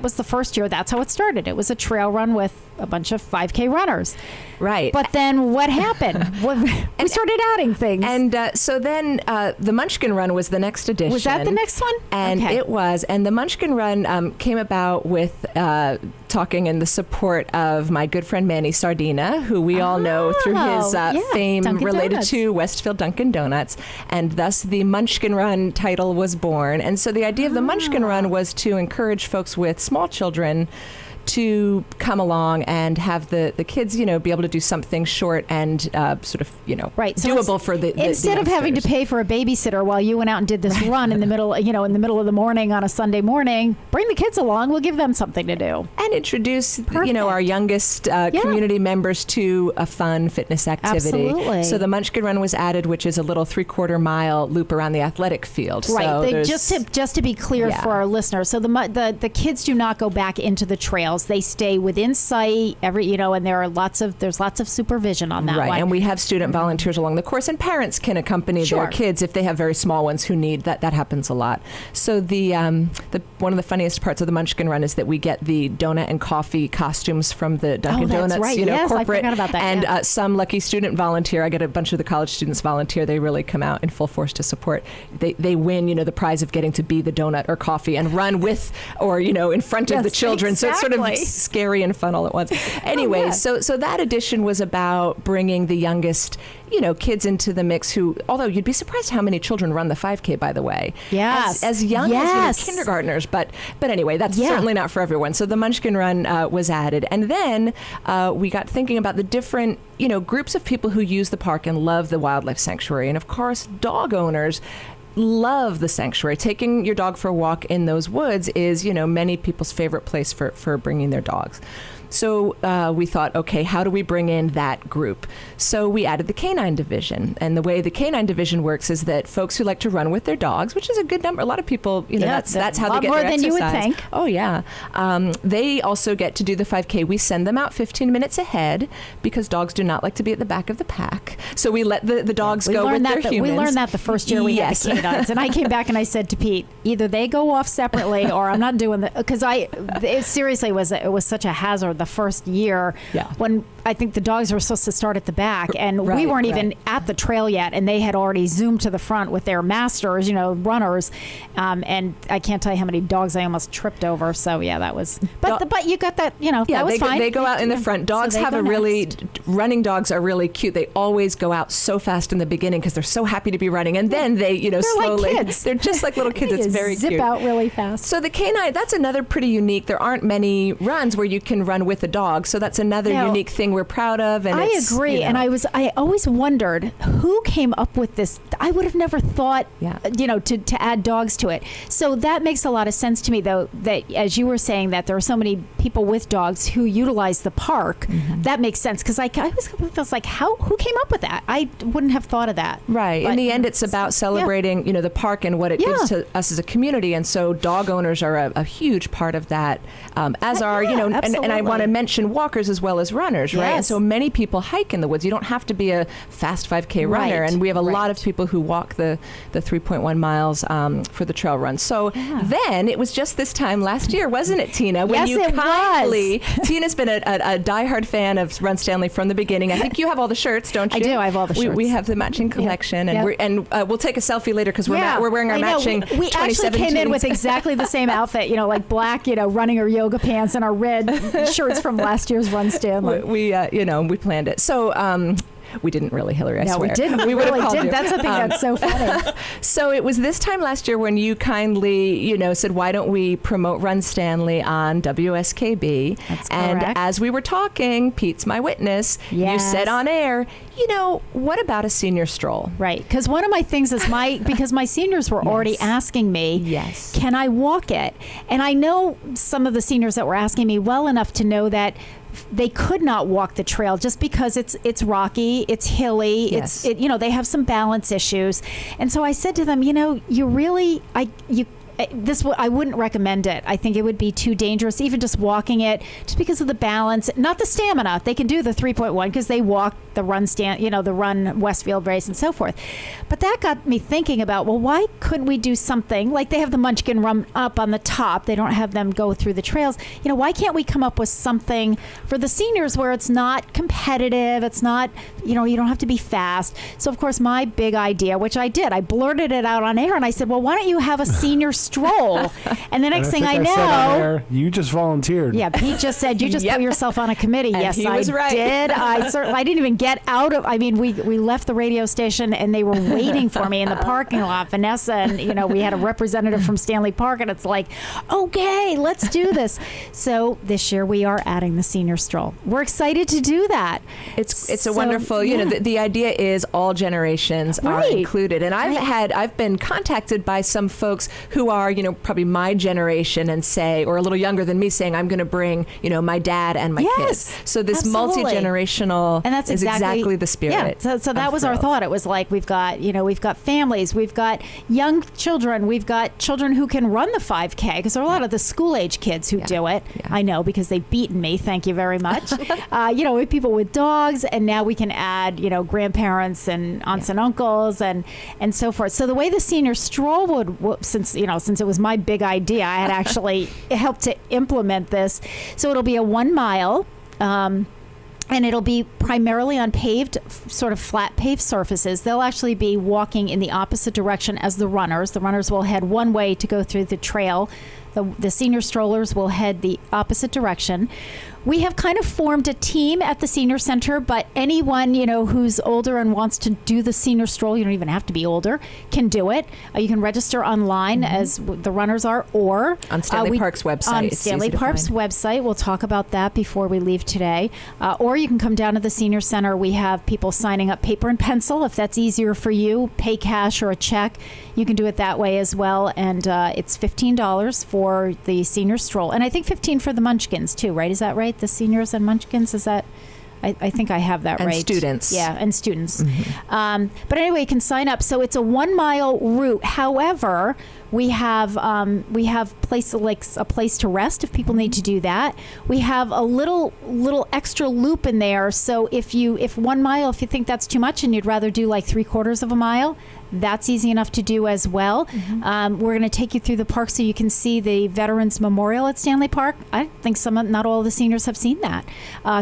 Speaker 1: was the first year. That's how it started. It was a trail run with a bunch of 5K runners.
Speaker 9: Right.
Speaker 1: But then what happened? We started adding things.
Speaker 9: And so then the Munchkin Run was the next edition.
Speaker 1: Was that the next one?
Speaker 9: And it was. And the Munchkin Run came about with talking and the support of my good friend Manny Sardina, who we all know through his fame
Speaker 1: Dunkin'
Speaker 9: related
Speaker 1: Donuts.
Speaker 9: to Westfield Dunkin' Donuts. And thus the Munchkin Run title was born. And so the idea of the Munchkin Run was to encourage folks with small children to come along and have the kids, be able to do something short and sort of,
Speaker 1: right. So
Speaker 9: doable for the
Speaker 1: instead of having to pay for a babysitter while you went out and did this run in the middle, in the middle of the morning on a Sunday morning, bring the kids along. We'll give them something to do
Speaker 9: and introduce, our youngest community members to a fun fitness activity.
Speaker 1: Absolutely.
Speaker 9: So the Munchkin Run was added, which is a little 3/4 mile loop around the athletic field.
Speaker 1: Right.
Speaker 9: So
Speaker 1: just to be clear for our listeners, so the kids do not go back into the trails. They stay within sight. And there's lots of supervision on that
Speaker 9: right.
Speaker 1: one.
Speaker 9: And we have student volunteers along the course, and parents can accompany their kids if they have very small ones who need that. That happens a lot. So the one of the funniest parts of the Munchkin Run is that we get the donut and coffee costumes from the Dunkin' Donuts,
Speaker 1: right. Yes,
Speaker 9: corporate.
Speaker 1: I forgot about that.
Speaker 9: And some lucky student volunteer. I get a bunch of the college students volunteer. They really come out in full force to support. They win, the prize of getting to be the donut or coffee and run with or in front of the children.
Speaker 1: Exactly.
Speaker 9: So it's sort of scary and fun all at once. Anyway, so that edition was about bringing the youngest, kids into the mix who, although you'd be surprised how many children run the 5K, by the way.
Speaker 1: Yes.
Speaker 9: As young as kindergartners. But anyway, that's certainly not for everyone. So the Munchkin Run was added. And then we got thinking about the different, groups of people who use the park and love the wildlife sanctuary. And of course, dog owners love the sanctuary. Taking your dog for a walk in those woods is, many people's favorite place for bringing their dogs. So we thought, okay, how do we bring in that group? So we added the canine division. And the way the canine division works is that folks who like to run with their dogs, which is a good number. A lot of people, that's how they get their exercise. A lot more than you would think. Oh, yeah. They also get to do the 5K. We send them out 15 minutes ahead because dogs do not like to be at the back of the pack. So we let the dogs go with their humans.
Speaker 1: We learned that the first year we had the canines. And I came back and I said to Pete, either they go off separately or I'm not doing that. Because it seriously was such a hazard the first year when I think the dogs were supposed to start at the back and we weren't even at the trail yet and they had already zoomed to the front with their masters, runners. And I can't tell you how many dogs I almost tripped over. So that was, but you got that, that was fine.
Speaker 9: They go out in the front. Dogs running dogs are really cute. They always go out so fast in the beginning because they're so happy to be running. And then they,
Speaker 1: they're
Speaker 9: slowly,
Speaker 1: like kids.
Speaker 9: They're just like little kids. It's very
Speaker 1: zip
Speaker 9: cute.
Speaker 1: Out really fast.
Speaker 9: So the canine, that's another pretty unique. There aren't many runs where you can run with a dog. So that's another unique thing we're proud of. And
Speaker 1: I agree. And I always wondered who came up with this. I would have never thought, to add dogs to it. So that makes a lot of sense to me, though, that as you were saying that there are so many people with dogs who utilize the park. That makes sense because I was like, who came up with that? I wouldn't have thought of that.
Speaker 9: Right. In the end, it's about celebrating, the park and what it gives to us as a community. And so dog owners are a huge part of that, as are, and I want to mention walkers as well as runners, right? And so many people hike in the woods. You don't have to be a fast 5K runner. And we have a lot of people who walk the 3.1 miles for the trail run. So then it was just this time last year, wasn't it, Tina? When you kindly, Tina's been a diehard fan of Run Stanley from the beginning. I think you have all the shirts, don't you?
Speaker 1: I do. I have all the shirts.
Speaker 9: We have the matching collection, and we'll take a selfie later because we're wearing our matching.
Speaker 1: We actually came in with exactly the same outfit, like black, running or yoga pants and our red shirts from last year's Run Stanley.
Speaker 9: We planned it. So we didn't really, Hillary, I swear.
Speaker 1: No, we didn't. We really didn't. That's the thing that's so funny.
Speaker 9: So it was this time last year when you kindly, said, why don't we promote Run Stanley on WSKB?
Speaker 1: That's
Speaker 9: and
Speaker 1: correct.
Speaker 9: As we were talking, Pete's my witness, you said on air, what about a senior stroll?
Speaker 1: Right. Because one of my things is because my seniors were already asking me, can I walk it? And I know some of the seniors that were asking me well enough to know that they could not walk the trail just because it's rocky, it's hilly, they have some balance issues. And so I said to them, I wouldn't recommend it. I think it would be too dangerous, even just walking it, just because of the balance, not the stamina. They can do the 3.1 because they walk the run the Run Westfield race and so forth. But that got me thinking about, well, why couldn't we do something like they have the Munchkin Run up on the top? They don't have them go through the trails. Why can't we come up with something for the seniors where it's not competitive? It's not, you don't have to be fast. So of course my big idea, which I did, I blurted it out on air and I said, well, why don't you have a ssenior stroll? And the next thing I know,
Speaker 7: you just volunteered.
Speaker 1: Yeah, Pete just said you just put yourself on a committee.
Speaker 9: And
Speaker 1: yes,
Speaker 9: he was
Speaker 1: I
Speaker 9: right.
Speaker 1: did. I didn't even get out of, I mean, we left the radio station and they were waiting for me in the parking lot. Vanessa and, we had a representative from Stanley Park, and it's like, okay, let's do this. So this year we are adding the senior stroll. We're excited to do that.
Speaker 9: It's a wonderful, the idea is all generations are included. And I've been contacted by some folks who are, probably my generation and say, or a little younger than me, saying, I'm going to bring, my dad and my kids. So this multi-generational, and that's exactly the spirit.
Speaker 1: Yeah. So that was our thought. It was like, we've got families, we've got young children, we've got children who can run the 5K, because there are a lot of the school age kids who do it. Yeah. I know, because they've beaten me. Thank you very much. With people with dogs, and now we can add, grandparents and aunts and uncles and so forth. So the way the senior stroll would, since it was my big idea, I had actually helped to implement this. So it'll be a 1 mile. And it'll be primarily on paved, sort of flat paved surfaces. They'll actually be walking in the opposite direction as the runners. The runners will head one way to go through the trail. The senior strollers will head the opposite direction. We have kind of formed a team at the senior center, but anyone, who's older and wants to do the senior stroll, you don't even have to be older, can do it. You can register online as the runners are, or
Speaker 9: on Stanley Park's website.
Speaker 1: On Stanley Park's website. We'll talk about that before we leave today. Or you can come down to the senior center. We have people signing up paper and pencil. If that's easier for you, pay cash or a check. You can do it that way as well. And it's $15 for the senior stroll. And I think $15 for the munchkins too, right? Is that right? The seniors and munchkins, is that? I think I have that right.
Speaker 9: And students.
Speaker 1: Yeah, and students. Mm-hmm. But anyway, you can sign up. So it's a 1 mile route. However, we have places like a place to rest if people need to do that. We have a little extra loop in there. So if 1 mile, if you think that's too much and you'd rather do like 3/4 of a mile, that's easy enough to do as well. Mm-hmm. We're going to take you through the park so you can see the Veterans Memorial at Stanley Park. I think not all of the seniors have seen that.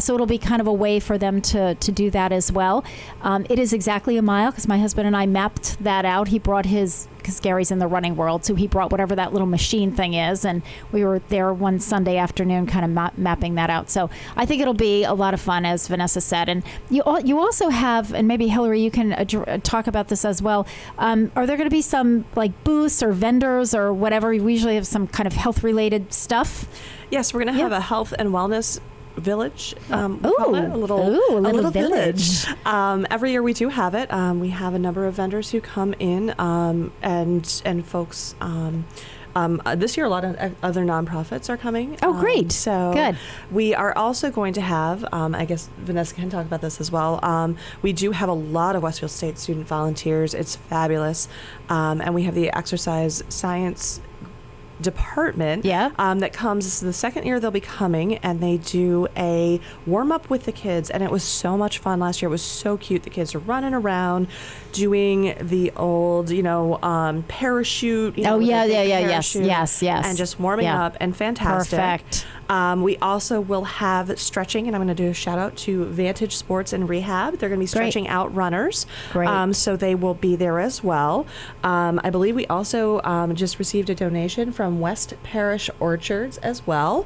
Speaker 1: So it'll be kind of a way for them to do that as well. It is exactly a mile because my husband and I mapped that out. He brought because Gary's in the running world, so he brought whatever that little machine thing is, and we were there one Sunday afternoon kind of mapping that out. So I think it'll be a lot of fun, as Vanessa said. And you also have, and maybe Hillary, you can talk about this as well, are there going to be some like booths or vendors or whatever? We usually have some kind of health-related stuff.
Speaker 10: Yes, we're going to have a health and wellness village.
Speaker 1: A little village.
Speaker 10: Every year we do have it. We have a number of vendors who come in, and folks. This year, a lot of other nonprofits are coming.
Speaker 1: Oh, great!
Speaker 10: So
Speaker 1: good.
Speaker 10: We are also going to have. I guess Vanessa can talk about this as well. We do have a lot of Westfield State student volunteers. It's fabulous, and we have the exercise science department that comes. This is the second year they'll be coming, and they do a warm up with the kids, and it was so much fun last year. It was so cute. The kids are running around doing the old parachute
Speaker 1: yes
Speaker 10: and just warming up, and fantastic.
Speaker 1: Perfect.
Speaker 10: We also will have stretching, and I'm going to do a shout out to Vantage Sports and Rehab. They're going to be stretching out runners.
Speaker 1: Great.
Speaker 10: So they will be there as well. I believe we also just received a donation from West Parish Orchards as well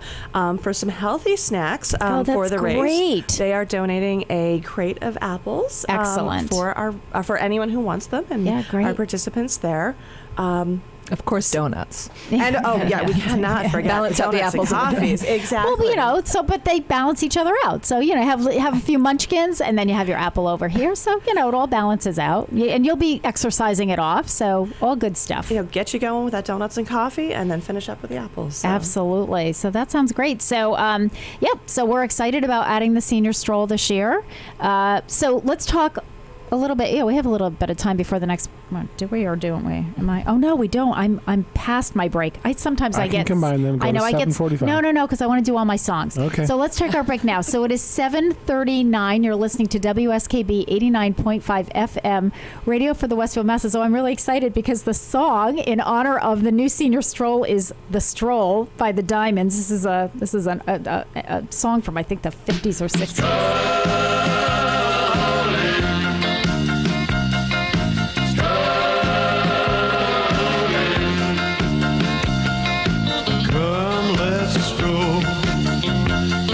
Speaker 10: for some healthy snacks for the race.
Speaker 1: Great.
Speaker 10: They are donating a crate of apples.
Speaker 1: Excellent.
Speaker 10: For anyone who wants them, and our participants there.
Speaker 9: Of course, donuts.
Speaker 10: And we cannot forget
Speaker 9: balance out the apples and
Speaker 10: coffees. Exactly.
Speaker 1: Well, but they balance each other out. So have a few munchkins, and then you have your apple over here. So it all balances out, and you'll be exercising it off. So all good stuff.
Speaker 10: Get you going with that donuts and coffee, and then finish up with the apples. So.
Speaker 1: Absolutely. So that sounds great. So So we're excited about adding the senior stroll this year. So let's talk a little bit. We have a little bit of time before the next. Do we or don't we? Am I? Oh no, we don't. I'm past my break. I
Speaker 7: can combine them. Go
Speaker 1: I know.
Speaker 7: To
Speaker 1: I get
Speaker 7: 7:45.
Speaker 1: No, because I want to do all my songs.
Speaker 7: Okay.
Speaker 1: So let's take our break now. So it is 7:39. You're listening to WSKB 89.5 FM, radio for the Westfield Masses. So I'm really excited because the song in honor of the new senior stroll is "The Stroll" by the Diamonds. This is a song from I think the 50s or 60s.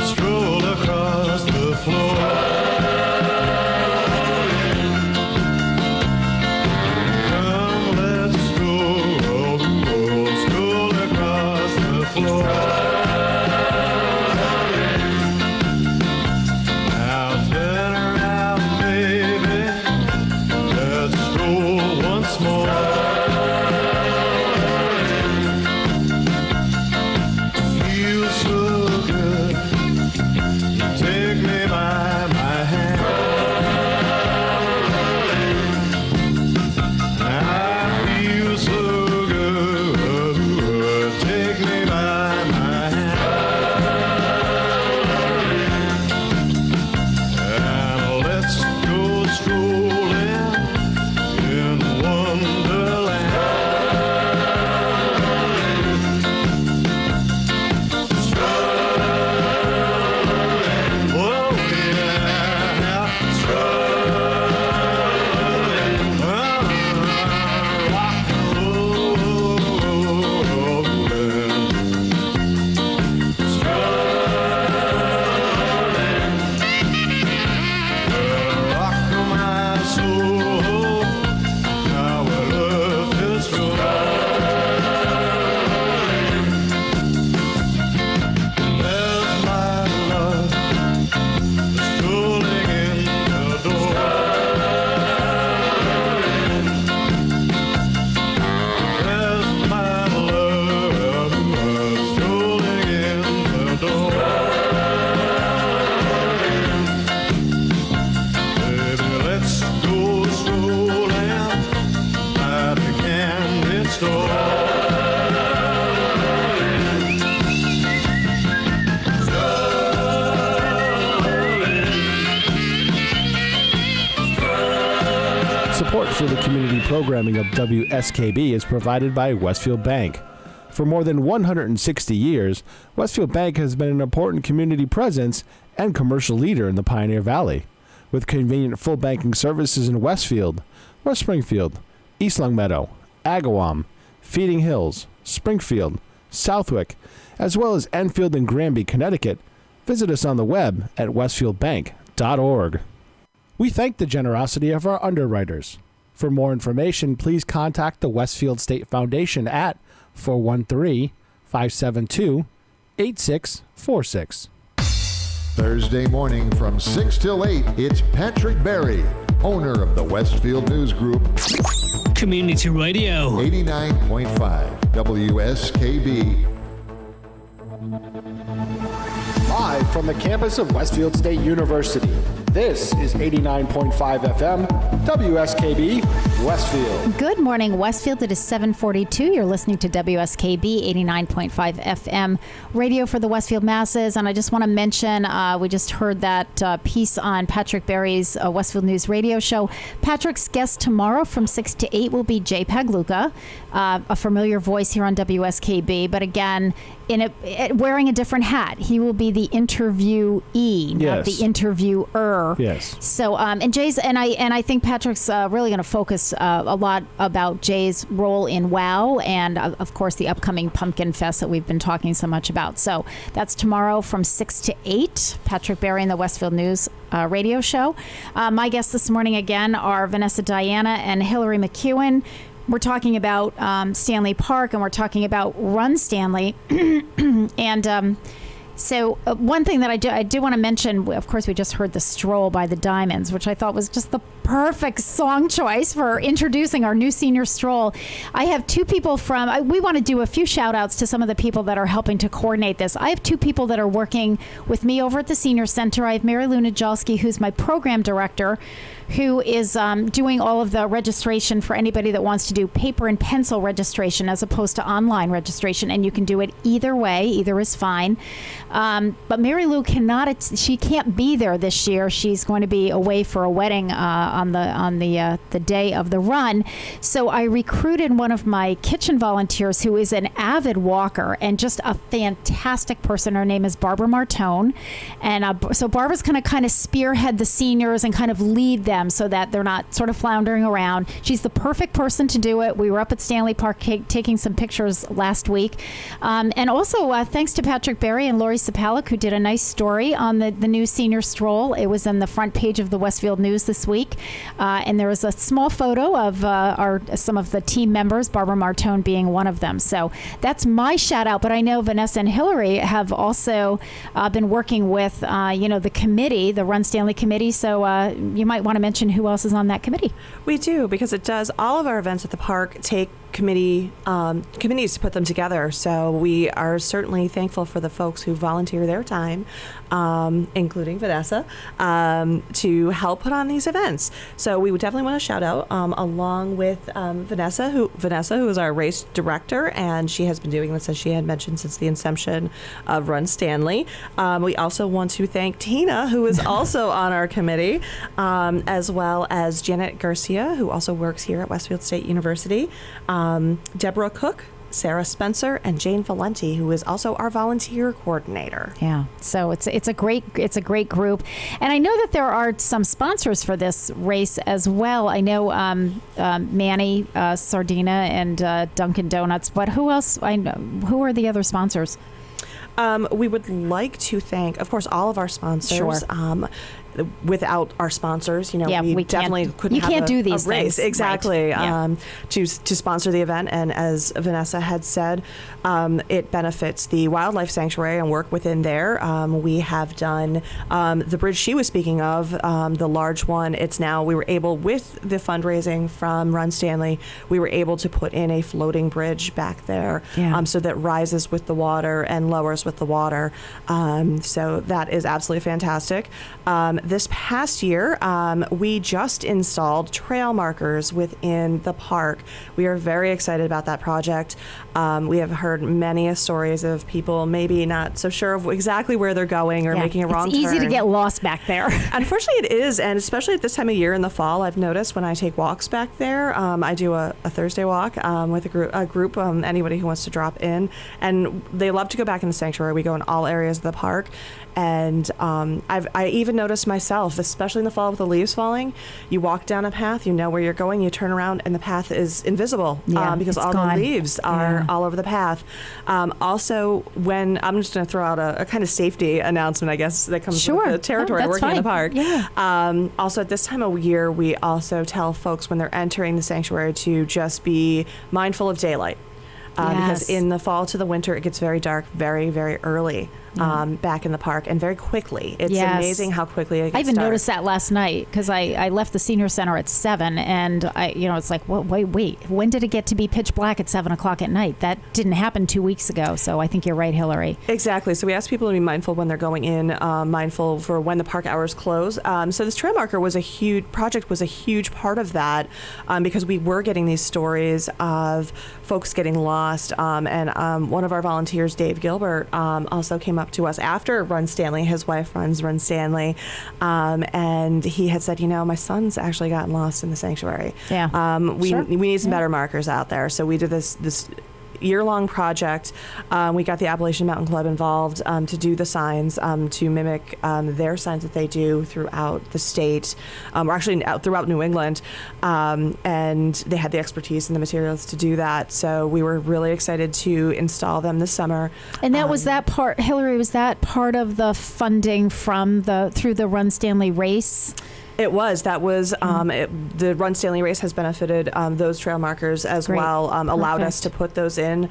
Speaker 3: Stroll across the floor.
Speaker 7: Support for the community programming of WSKB is provided by Westfield Bank. For more than 160 years, Westfield Bank has been an important community presence and commercial leader in the Pioneer Valley, with convenient full banking services in Westfield, West Springfield, East Longmeadow, Agawam, Feeding Hills, Springfield, Southwick, as well as Enfield and Granby, Connecticut. Visit us on the web at westfieldbank.org. We thank the generosity of our underwriters. For more information, please contact the Westfield State Foundation at 413-572-8646.
Speaker 5: Thursday morning from 6 till 8, it's Patrick Berry, owner of the Westfield News Group,
Speaker 8: Community Radio.
Speaker 5: 89.5 WSKB.
Speaker 4: Live from the campus of Westfield State University, this is 89.5 FM, WSKB, Westfield.
Speaker 1: Good morning, Westfield. It is 7:42. You're listening to WSKB 89.5 FM, radio for the Westfield masses. And I just want to mention, we just heard that piece on Patrick Berry's Westfield News radio show. Patrick's guest tomorrow from 6 to 8 will be Jay Pagluca, a familiar voice here on WSKB. But again, wearing a different hat. He will be the interviewee, not the interviewer.
Speaker 7: Yes.
Speaker 1: So, and Jay's, and I think Patrick's really going to focus a lot about Jay's role in WOW and, of course, the upcoming Pumpkin Fest that we've been talking so much about. So that's tomorrow from 6 to 8. Patrick Berry and the Westfield News radio show. My guests this morning again are Vanessa Diana and Hillary McEwen. We're talking about Stanley Park, and we're talking about Run Stanley, and. So one thing that I do want to mention, of course, we just heard The Stroll by the Diamonds, which I thought was just the perfect song choice for introducing our new senior stroll. I have two people we want to do a few shout outs to some of the people that are helping to coordinate this. I have two people that are working with me over at the Senior Center. I have Mary Lou Najalski, who's my program director, who is doing all of the registration for anybody that wants to do paper and pencil registration as opposed to online registration. And you can do it either way. Either is fine. But Mary Lou she can't be there this year. She's going to be away for a wedding on the day of the run. So I recruited one of my kitchen volunteers who is an avid walker and just a fantastic person. Her name is Barbara Martone. And so Barbara's going to kind of spearhead the seniors and kind of lead them so that they're not sort of floundering around. She's the perfect person to do it. We were up at Stanley Park taking some pictures last week. And also thanks to Patrick Berry and Lori Sapalik, who did a nice story on the new senior stroll. It was on the front page of the Westfield News this week. And there was a small photo of some of the team members, Barbara Martone being one of them. So that's my shout out. But I know Vanessa and Hillary have also been working with, the committee, the Run Stanley committee. So you might want to mention who else is on that committee.
Speaker 10: We do, because it does all of our events at the park take committees to put them together. So we are certainly thankful for the folks who volunteer their time, including Vanessa, to help put on these events. So we would definitely want to shout out along with Vanessa, who is our race director, and she has been doing this, as she had mentioned, since the inception of Run Stanley. We also want to thank Tina, who is also on our committee, as well as Janet Garcia, who also works here at Westfield State University. Deborah Cook, Sarah Spencer, and Jane Valenti, who is also our volunteer coordinator.
Speaker 1: Yeah, so it's a great group, and I know that there are some sponsors for this race as well. I know Manny Sardina and Dunkin' Donuts, but who else? Who are the other sponsors?
Speaker 10: We would like to thank, of course, all of our sponsors.
Speaker 1: Sure.
Speaker 10: Without our sponsors,
Speaker 1: we
Speaker 10: definitely couldn't have
Speaker 1: do these
Speaker 10: a race.
Speaker 1: Things.
Speaker 10: Exactly.
Speaker 1: Right.
Speaker 10: To sponsor the event. And as Vanessa had said, it benefits the wildlife sanctuary and work within there. We have done the bridge she was speaking of, the large one. We were able, with the fundraising from Run Stanley, we were able to put in a floating bridge back there, so that rises with the water and lowers with the water. So that is absolutely fantastic. this past year, we just installed trail markers within the park. We are very excited about that project. We have heard many stories of people maybe not so sure of exactly where they're going or making a wrong turn.
Speaker 1: It's easy to get lost back there.
Speaker 10: Unfortunately, it is, and especially at this time of year in the fall, I've noticed when I take walks back there, I do a Thursday walk with a group, anybody who wants to drop in, and they love to go back in the sanctuary. We go in all areas of the park, and I even noticed myself, especially in the fall with the leaves falling, you walk down a path, you know where you're going, you turn around, and the path is invisible because all
Speaker 1: gone.
Speaker 10: the leaves are all over the path. Also, when I'm just going to throw out a kind of safety announcement, I guess, that comes with the territory working in the park.
Speaker 1: Yeah.
Speaker 10: Also, at this time of year, we also tell folks when they're entering the sanctuary to just be mindful of daylight. Because in the fall to the winter, it gets very dark very, very early back in the park and very quickly. It's amazing how quickly it gets
Speaker 1: I even
Speaker 10: dark.
Speaker 1: noticed that last night because I left the senior center at 7 and it's like, well, wait, when did it get to be pitch black at 7 o'clock at night? That didn't happen 2 weeks ago. So I think you're right, Hillary.
Speaker 10: Exactly. So we ask people to be mindful when they're going in, mindful for when the park hours close. So this trail marker was a huge part of that because we were getting these stories of folks getting lost. And one of our volunteers, Dave Gilbert, also came up to us after Run Stanley. His wife runs Run Stanley. And he had said, my son's actually gotten lost in the sanctuary.
Speaker 1: Yeah.
Speaker 10: We need some better markers out there. So we did this year-long project. We got the Appalachian Mountain Club involved to do the signs, to mimic their signs that they do throughout the state, or actually throughout New England. And they had the expertise and the materials to do that. So we were really excited to install them this summer.
Speaker 1: And that was that part, Hillary, was that part of the funding through the Run Stanley race?
Speaker 10: It was. That was the Run Stanley race has benefited those trail markers as well, allowed us to put those in.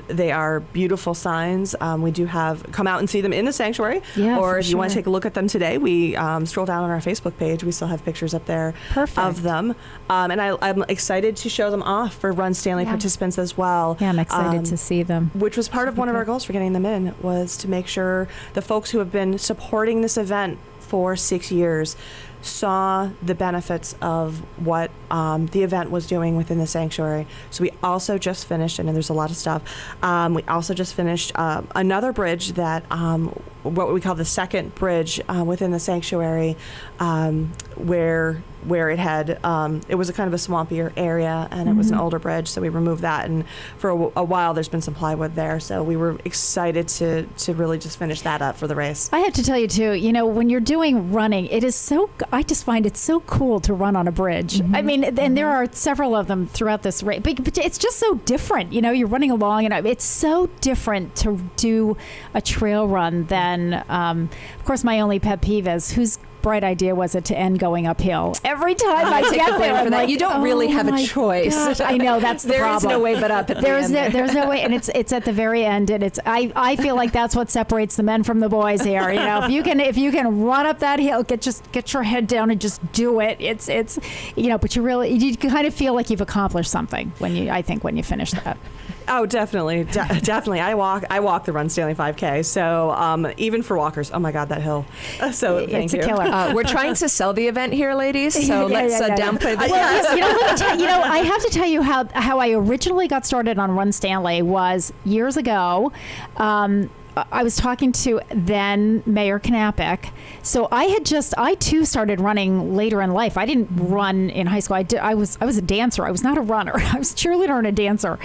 Speaker 10: They are beautiful signs. We do come out and see them in the sanctuary.
Speaker 1: Yeah,
Speaker 10: or if you want to take a look at them today, we scroll down on our Facebook page. We still have pictures up there of them. And I'm excited to show them off for Run Stanley participants as well.
Speaker 1: Yeah, I'm excited to see them.
Speaker 10: Which was part of one of our goals for getting them in, was to make sure the folks who have been supporting this event for 6 years saw the benefits of what the event was doing within the sanctuary. So we also just finished, and there's a lot of stuff, we also just finished another bridge that, what we call the second bridge within the sanctuary, where it had, it was a kind of a swampier area, and it was an older bridge, so we removed that, and for a while there's been some plywood there, so we were excited to really just finish that up for the race.
Speaker 1: I have to tell you too, when you're doing running, it is I just find it so cool to run on a bridge. I mean, and there are several of them throughout this race, but it's just so different. You're running along, and it's so different to do a trail run than, of course, my only pet peeve is whose bright idea was it to end going uphill? Every time I get there, I'm like,
Speaker 9: you don't really have a choice.
Speaker 1: Gosh, I know, that's the problem.
Speaker 9: There is no way but up at the end.
Speaker 1: There's no way, and it's at the very end, and I feel like that's what separates the men from the boys here. If you can run up that hill, get your head down and just do it. It's but you kind of feel like you've accomplished something when you finish that.
Speaker 10: Oh, definitely, definitely. I walk the Run Stanley 5K. So even for walkers, oh my God, that hill. So thank you.
Speaker 1: It's a killer.
Speaker 9: We're trying to sell the event here, ladies. So let's downplay the.
Speaker 1: Well, I have to tell you how I originally got started on Run Stanley was years ago. I was talking to then Mayor Knappich. So I too started running later in life. I didn't run in high school. I was a dancer. I was not a runner. I was a cheerleader and a dancer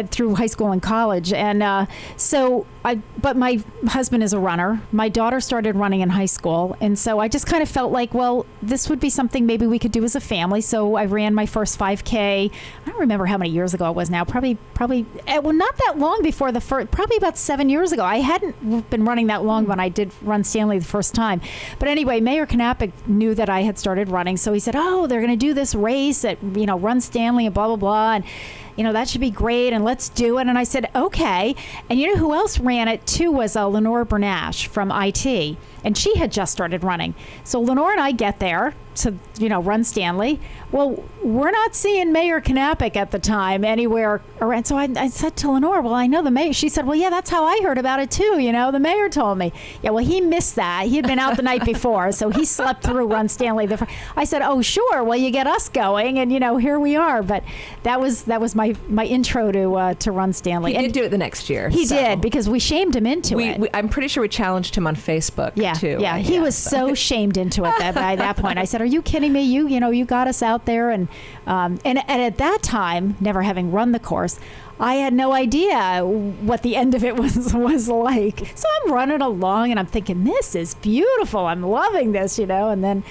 Speaker 1: through high school and college. And but my husband is a runner. My daughter started running in high school. And so I just kind of felt like, well, this would be something maybe we could do as a family. So I ran my first 5K. I don't remember how many years ago it was now. Probably not that long before probably about 7 years ago. I hadn't been running that long when I did Run Stanley the first time. But anyway, Mayor Knappich knew that I had started running. So he said, they're going to do this race at, Run Stanley and blah, blah, blah. And, that should be great. And let's do it. And I said, okay. And who else ran it too was Lenore Bernash from IT. And she had just started running. So Lenore and I get there. run Stanley. Well, we're not seeing Mayor Knappich at the time anywhere around. So I said to Lenore, well, I know the mayor. She said, well, yeah, that's how I heard about it too. The mayor told me. Yeah, well, he missed that. He had been out the night before, so he slept through Run Stanley. I said, oh, sure. Well, you get us going, and here we are. But that was my intro to Run Stanley.
Speaker 9: He did do it the next year.
Speaker 1: He did, because we shamed him into it.
Speaker 9: I'm pretty sure we challenged him on Facebook too.
Speaker 1: Yeah, he was so shamed into it that by that point I said, are you kidding me? You got us out there, and at that time, never having run the course, I had no idea what the end of it was like. So I'm running along and I'm thinking, this is beautiful. I'm loving this, and then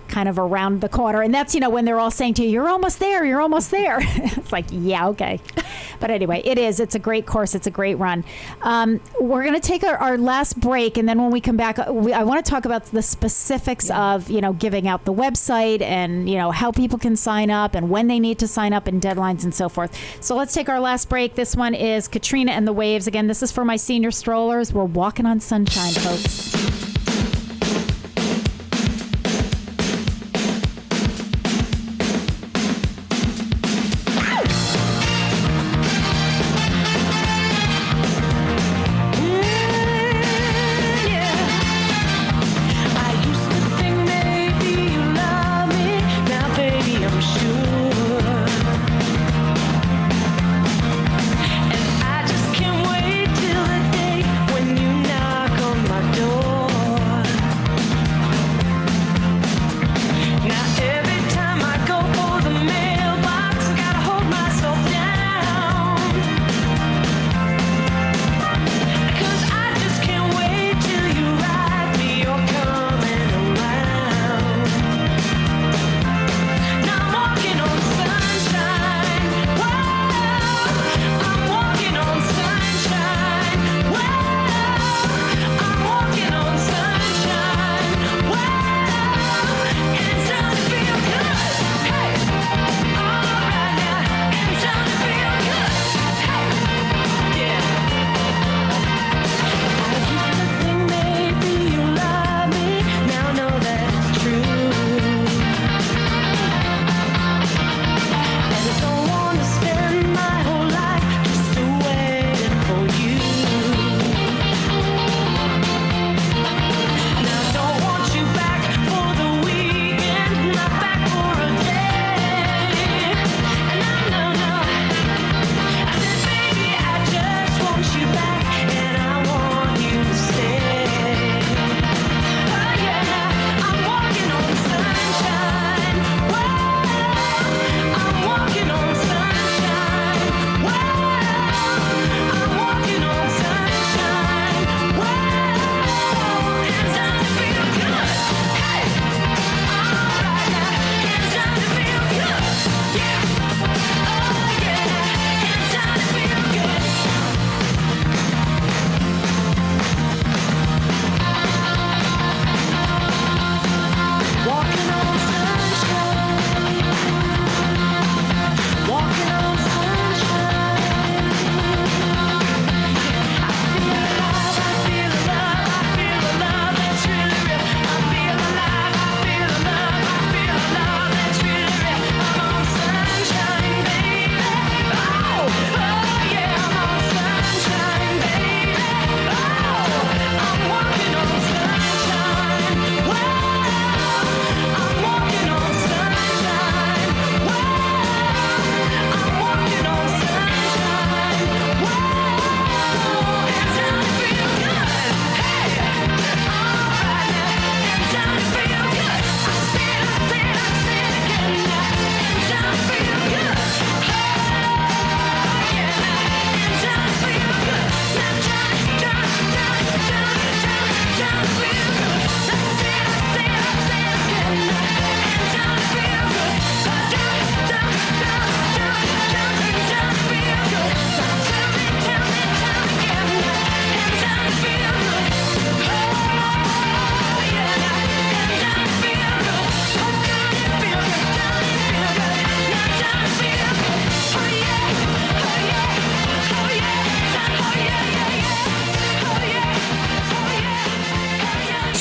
Speaker 1: kind of around the corner, and that's when they're all saying to you, you're almost there, it's like, yeah, okay. But anyway, it's a great course, it's a great run. We're going to take our last break, and then when we come back, I want to talk about the specifics of giving out the website, and how people can sign up and when they need to sign up and deadlines and so forth. So let's take our last break. This one is Katrina and the Waves. Again, this is for my senior strollers. We're walking on sunshine, folks.
Speaker 6: When you knock on my door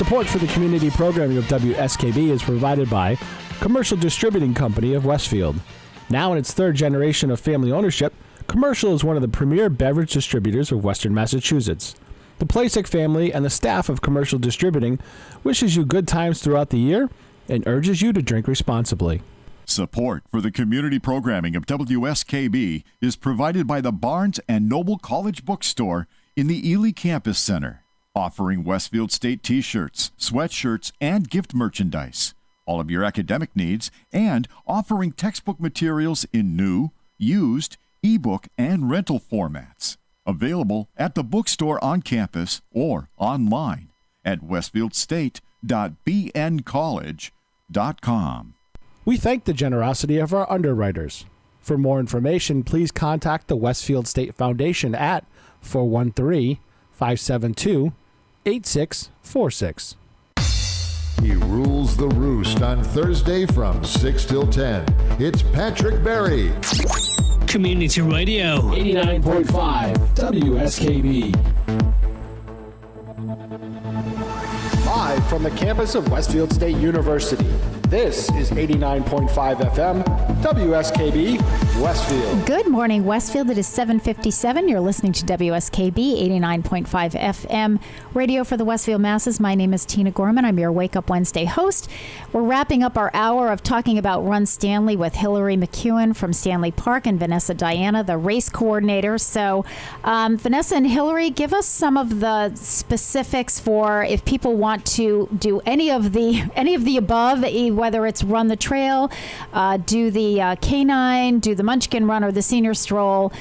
Speaker 7: Support for the community programming of WSKB is provided by Commercial Distributing Company of Westfield. Now in its third generation of family ownership, Commercial is one of the premier beverage distributors of Western Massachusetts. The Plasek family and the staff of Commercial Distributing wishes you good times throughout the year and urges you to drink responsibly.
Speaker 2: Support for the community programming of WSKB is provided by the Barnes and Noble College Bookstore in the Ely Campus Center, offering Westfield State t-shirts, sweatshirts, and gift merchandise, all of your academic needs, and offering textbook materials in new, used, ebook, and rental formats. Available at the bookstore on campus or online at westfieldstate.bncollege.com.
Speaker 7: We thank the generosity of our underwriters. For more information, please contact the Westfield State Foundation at 413-572-8646.
Speaker 5: He rules the roost on Thursday from 6 till 10. It's Patrick Berry.
Speaker 8: Community Radio.
Speaker 11: 89.5 WSKB.
Speaker 4: Live from the campus of Westfield State University, this is 89.5 FM, WSKB, Westfield.
Speaker 1: Good morning, Westfield. It is 7:57. You're listening to WSKB 89.5 FM, radio for the Westfield masses. My name is Tina Gorman. I'm your Wake Up Wednesday host. We're wrapping up our hour of talking about Run Stanley with Hillary McEwen from Stanley Park and Vanessa Diana, the race coordinator. So, Vanessa and Hillary, give us some of the specifics for if people want to do any of the above, whether it's run the trail, do the K9, do the Munchkin Run, or the Senior Stroll.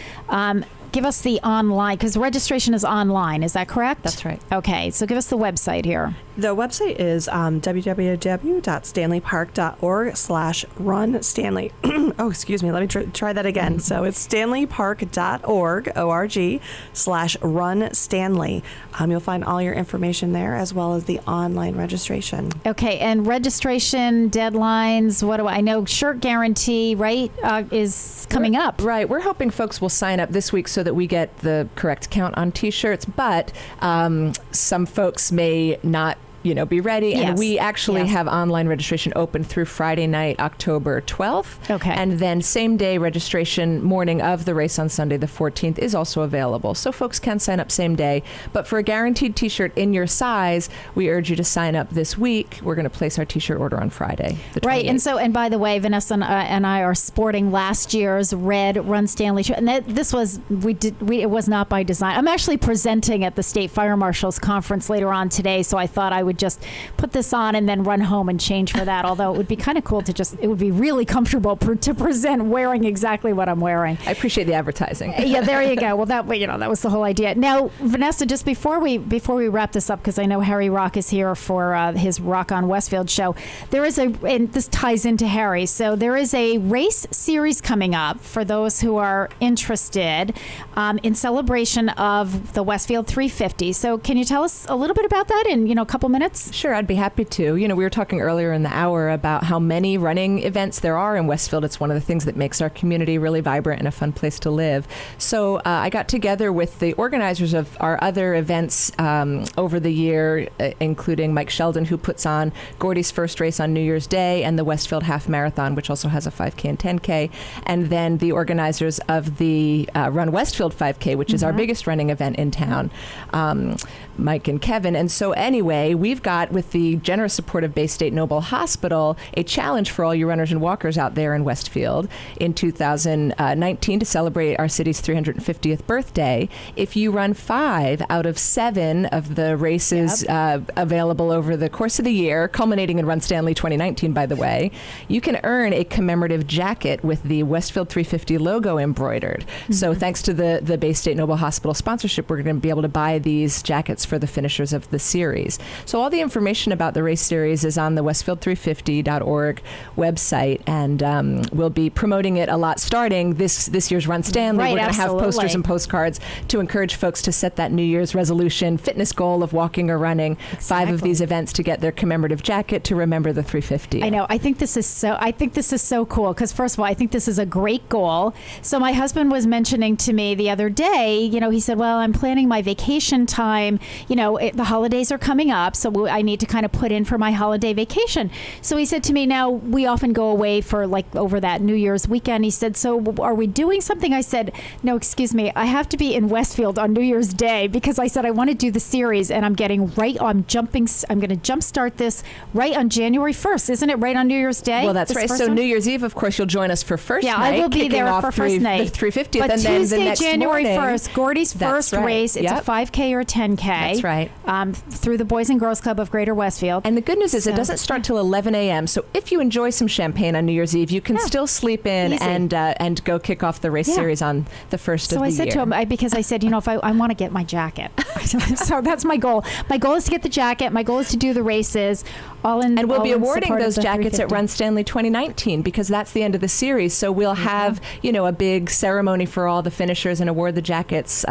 Speaker 1: Give us the online, because registration is online. Is that correct?
Speaker 9: That's right.
Speaker 1: Okay, so give us the website here.
Speaker 10: The website is www.stanleypark.org/runstanley. Oh, excuse me. Let me try that again. So it's stanleypark.org/runstanley. You'll find all your information there, as well as the online registration.
Speaker 1: Okay, and registration deadlines. What do I know? Shirt guarantee, right, is coming up.
Speaker 9: Right. We're hoping folks will sign up this week so that we get the correct count on T-shirts, but some folks may not be ready.
Speaker 1: Yes.
Speaker 9: And we actually have online registration open through Friday night, October 12th.
Speaker 1: Okay.
Speaker 9: And then same day registration morning of the race on Sunday, the 14th, is also available. So folks can sign up same day. But for a guaranteed T-shirt in your size, we urge you to sign up this week. We're going to place our T-shirt order on Friday, the 28th.
Speaker 1: Right. And by the way, Vanessa and I are sporting last year's red Run Stanley shirt. And this was, it was not by design. I'm actually presenting at the State Fire Marshal's Conference later on today, so I thought I would just put this on and then run home and change for that. Although it would be kind of cool to it would be really comfortable to present wearing exactly what I'm wearing.
Speaker 9: I appreciate the advertising.
Speaker 1: Yeah, there you go. Well, that was the whole idea. Now, Vanessa, just before we wrap this up, because I know Harry Rock is here for his Rock on Westfield show, there is and this ties into Harry. So there is a race series coming up for those who are interested in celebration of the Westfield 350. So can you tell us a little bit about that in a couple minutes?
Speaker 9: Sure, I'd be happy to. We were talking earlier in the hour about how many running events there are in Westfield. It's one of the things that makes our community really vibrant and a fun place to live. So I got together with the organizers of our other events over the year, including Mike Sheldon, who puts on Gordy's first race on New Year's Day, and the Westfield Half Marathon, which also has a 5K and 10K, and then the organizers of the Run Westfield 5K, which is our biggest running event in town, Mike and Kevin. And so anyway, we've got, with the generous support of Bay State Noble Hospital, a challenge for all you runners and walkers out there in Westfield in 2019 to celebrate our city's 350th birthday. If you run 5 out of 7 of the races available over the course of the year, culminating in Run Stanley 2019, by the way, you can earn a commemorative jacket with the Westfield 350 logo embroidered. So thanks to the Bay State Noble Hospital sponsorship, we're going to be able to buy these jackets for the finishers of the series. So all the information about the race series is on the westfield350.org website, and we'll be promoting it a lot starting this year's Run Stanley.
Speaker 1: Right,
Speaker 9: we're going to have posters and postcards to encourage folks to set that New Year's resolution, fitness goal of walking or running 5 of these events to get their commemorative jacket to remember the 350.
Speaker 1: I know. I think this is so cool because, first of all, I think this is a great goal. So my husband was mentioning to me the other day, he said, well, I'm planning my vacation time. The holidays are coming up, so so I need to kind of put in for my holiday vacation. So he said to me, now we often go away for like over that New Year's weekend. He said, so are we doing something? I said, no, excuse me, I have to be in Westfield on New Year's Day because I said I want to do the series, and I'm going to jumpstart this right on January 1st. Isn't it right on New Year's Day?
Speaker 9: Well, that's right. So
Speaker 1: one?
Speaker 9: New Year's Eve, of course, you'll join us for first night.
Speaker 1: Yeah, I will be there for first night.
Speaker 9: The 350th.
Speaker 1: But
Speaker 9: and
Speaker 1: Tuesday,
Speaker 9: then the next
Speaker 1: January
Speaker 9: morning,
Speaker 1: 1st, Gordy's first race. It's a 5K or a 10K.
Speaker 9: That's right.
Speaker 1: Through the Boys and Girls Club of Greater Westfield.
Speaker 9: And the good news is it doesn't start till 11 a.m. So if you enjoy some champagne on New Year's Eve, you can still sleep in and go kick off the race series on the first of the year.
Speaker 1: So I said to him, because I said, if I want to get my jacket. So that's my goal. My goal is to get the jacket. My goal is to do the races.
Speaker 9: And we'll be awarding those jackets at Run Stanley 2019 because that's the end of the series. So we'll have, a big ceremony for all the finishers and award the jackets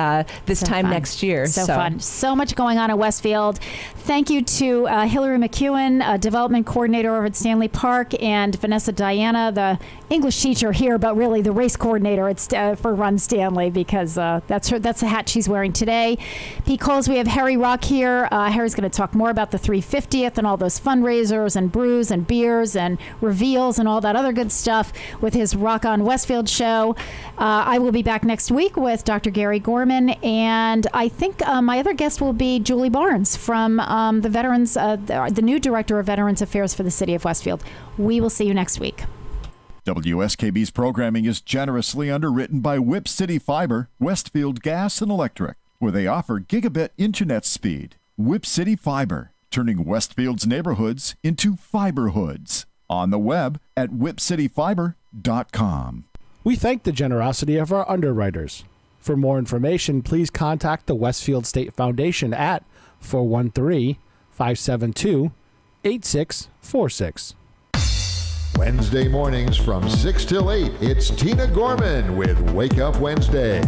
Speaker 9: this time
Speaker 1: fun.
Speaker 9: Next year.
Speaker 1: So fun. So much going on at Westfield. Thank you to Hillary McEwen, Development Coordinator over at Stanley Park, and Vanessa Diana, the English teacher here, but really the race coordinator for Run Stanley because that's the hat she's wearing today. Pete Coles, we have Harry Rock here. Harry's going to talk more about the 350th and all those fundraisers and brews and beers and reveals and all that other good stuff with his Rock on Westfield show. I will be back next week with Dr. Gary Gorman, and I think my other guest will be Julie Barnes from the Veterans, the new Director of Veterans Affairs for the City of Westfield. We will see you next week.
Speaker 2: WSKB's programming is generously underwritten by Whip City Fiber, Westfield Gas and Electric, where they offer gigabit internet speed. Whip City Fiber, turning Westfield's neighborhoods into fiberhoods. On the web at whipcityfiber.com.
Speaker 7: We thank the generosity of our underwriters. For more information, please contact the Westfield State Foundation at 413-572-8646.
Speaker 5: Wednesday mornings from 6 till 8, it's Tina Gorman with Wake Up Wednesday.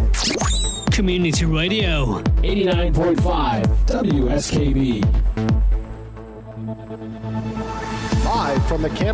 Speaker 8: Community Radio.
Speaker 11: 89.5 WSKB.
Speaker 4: Live from the campus.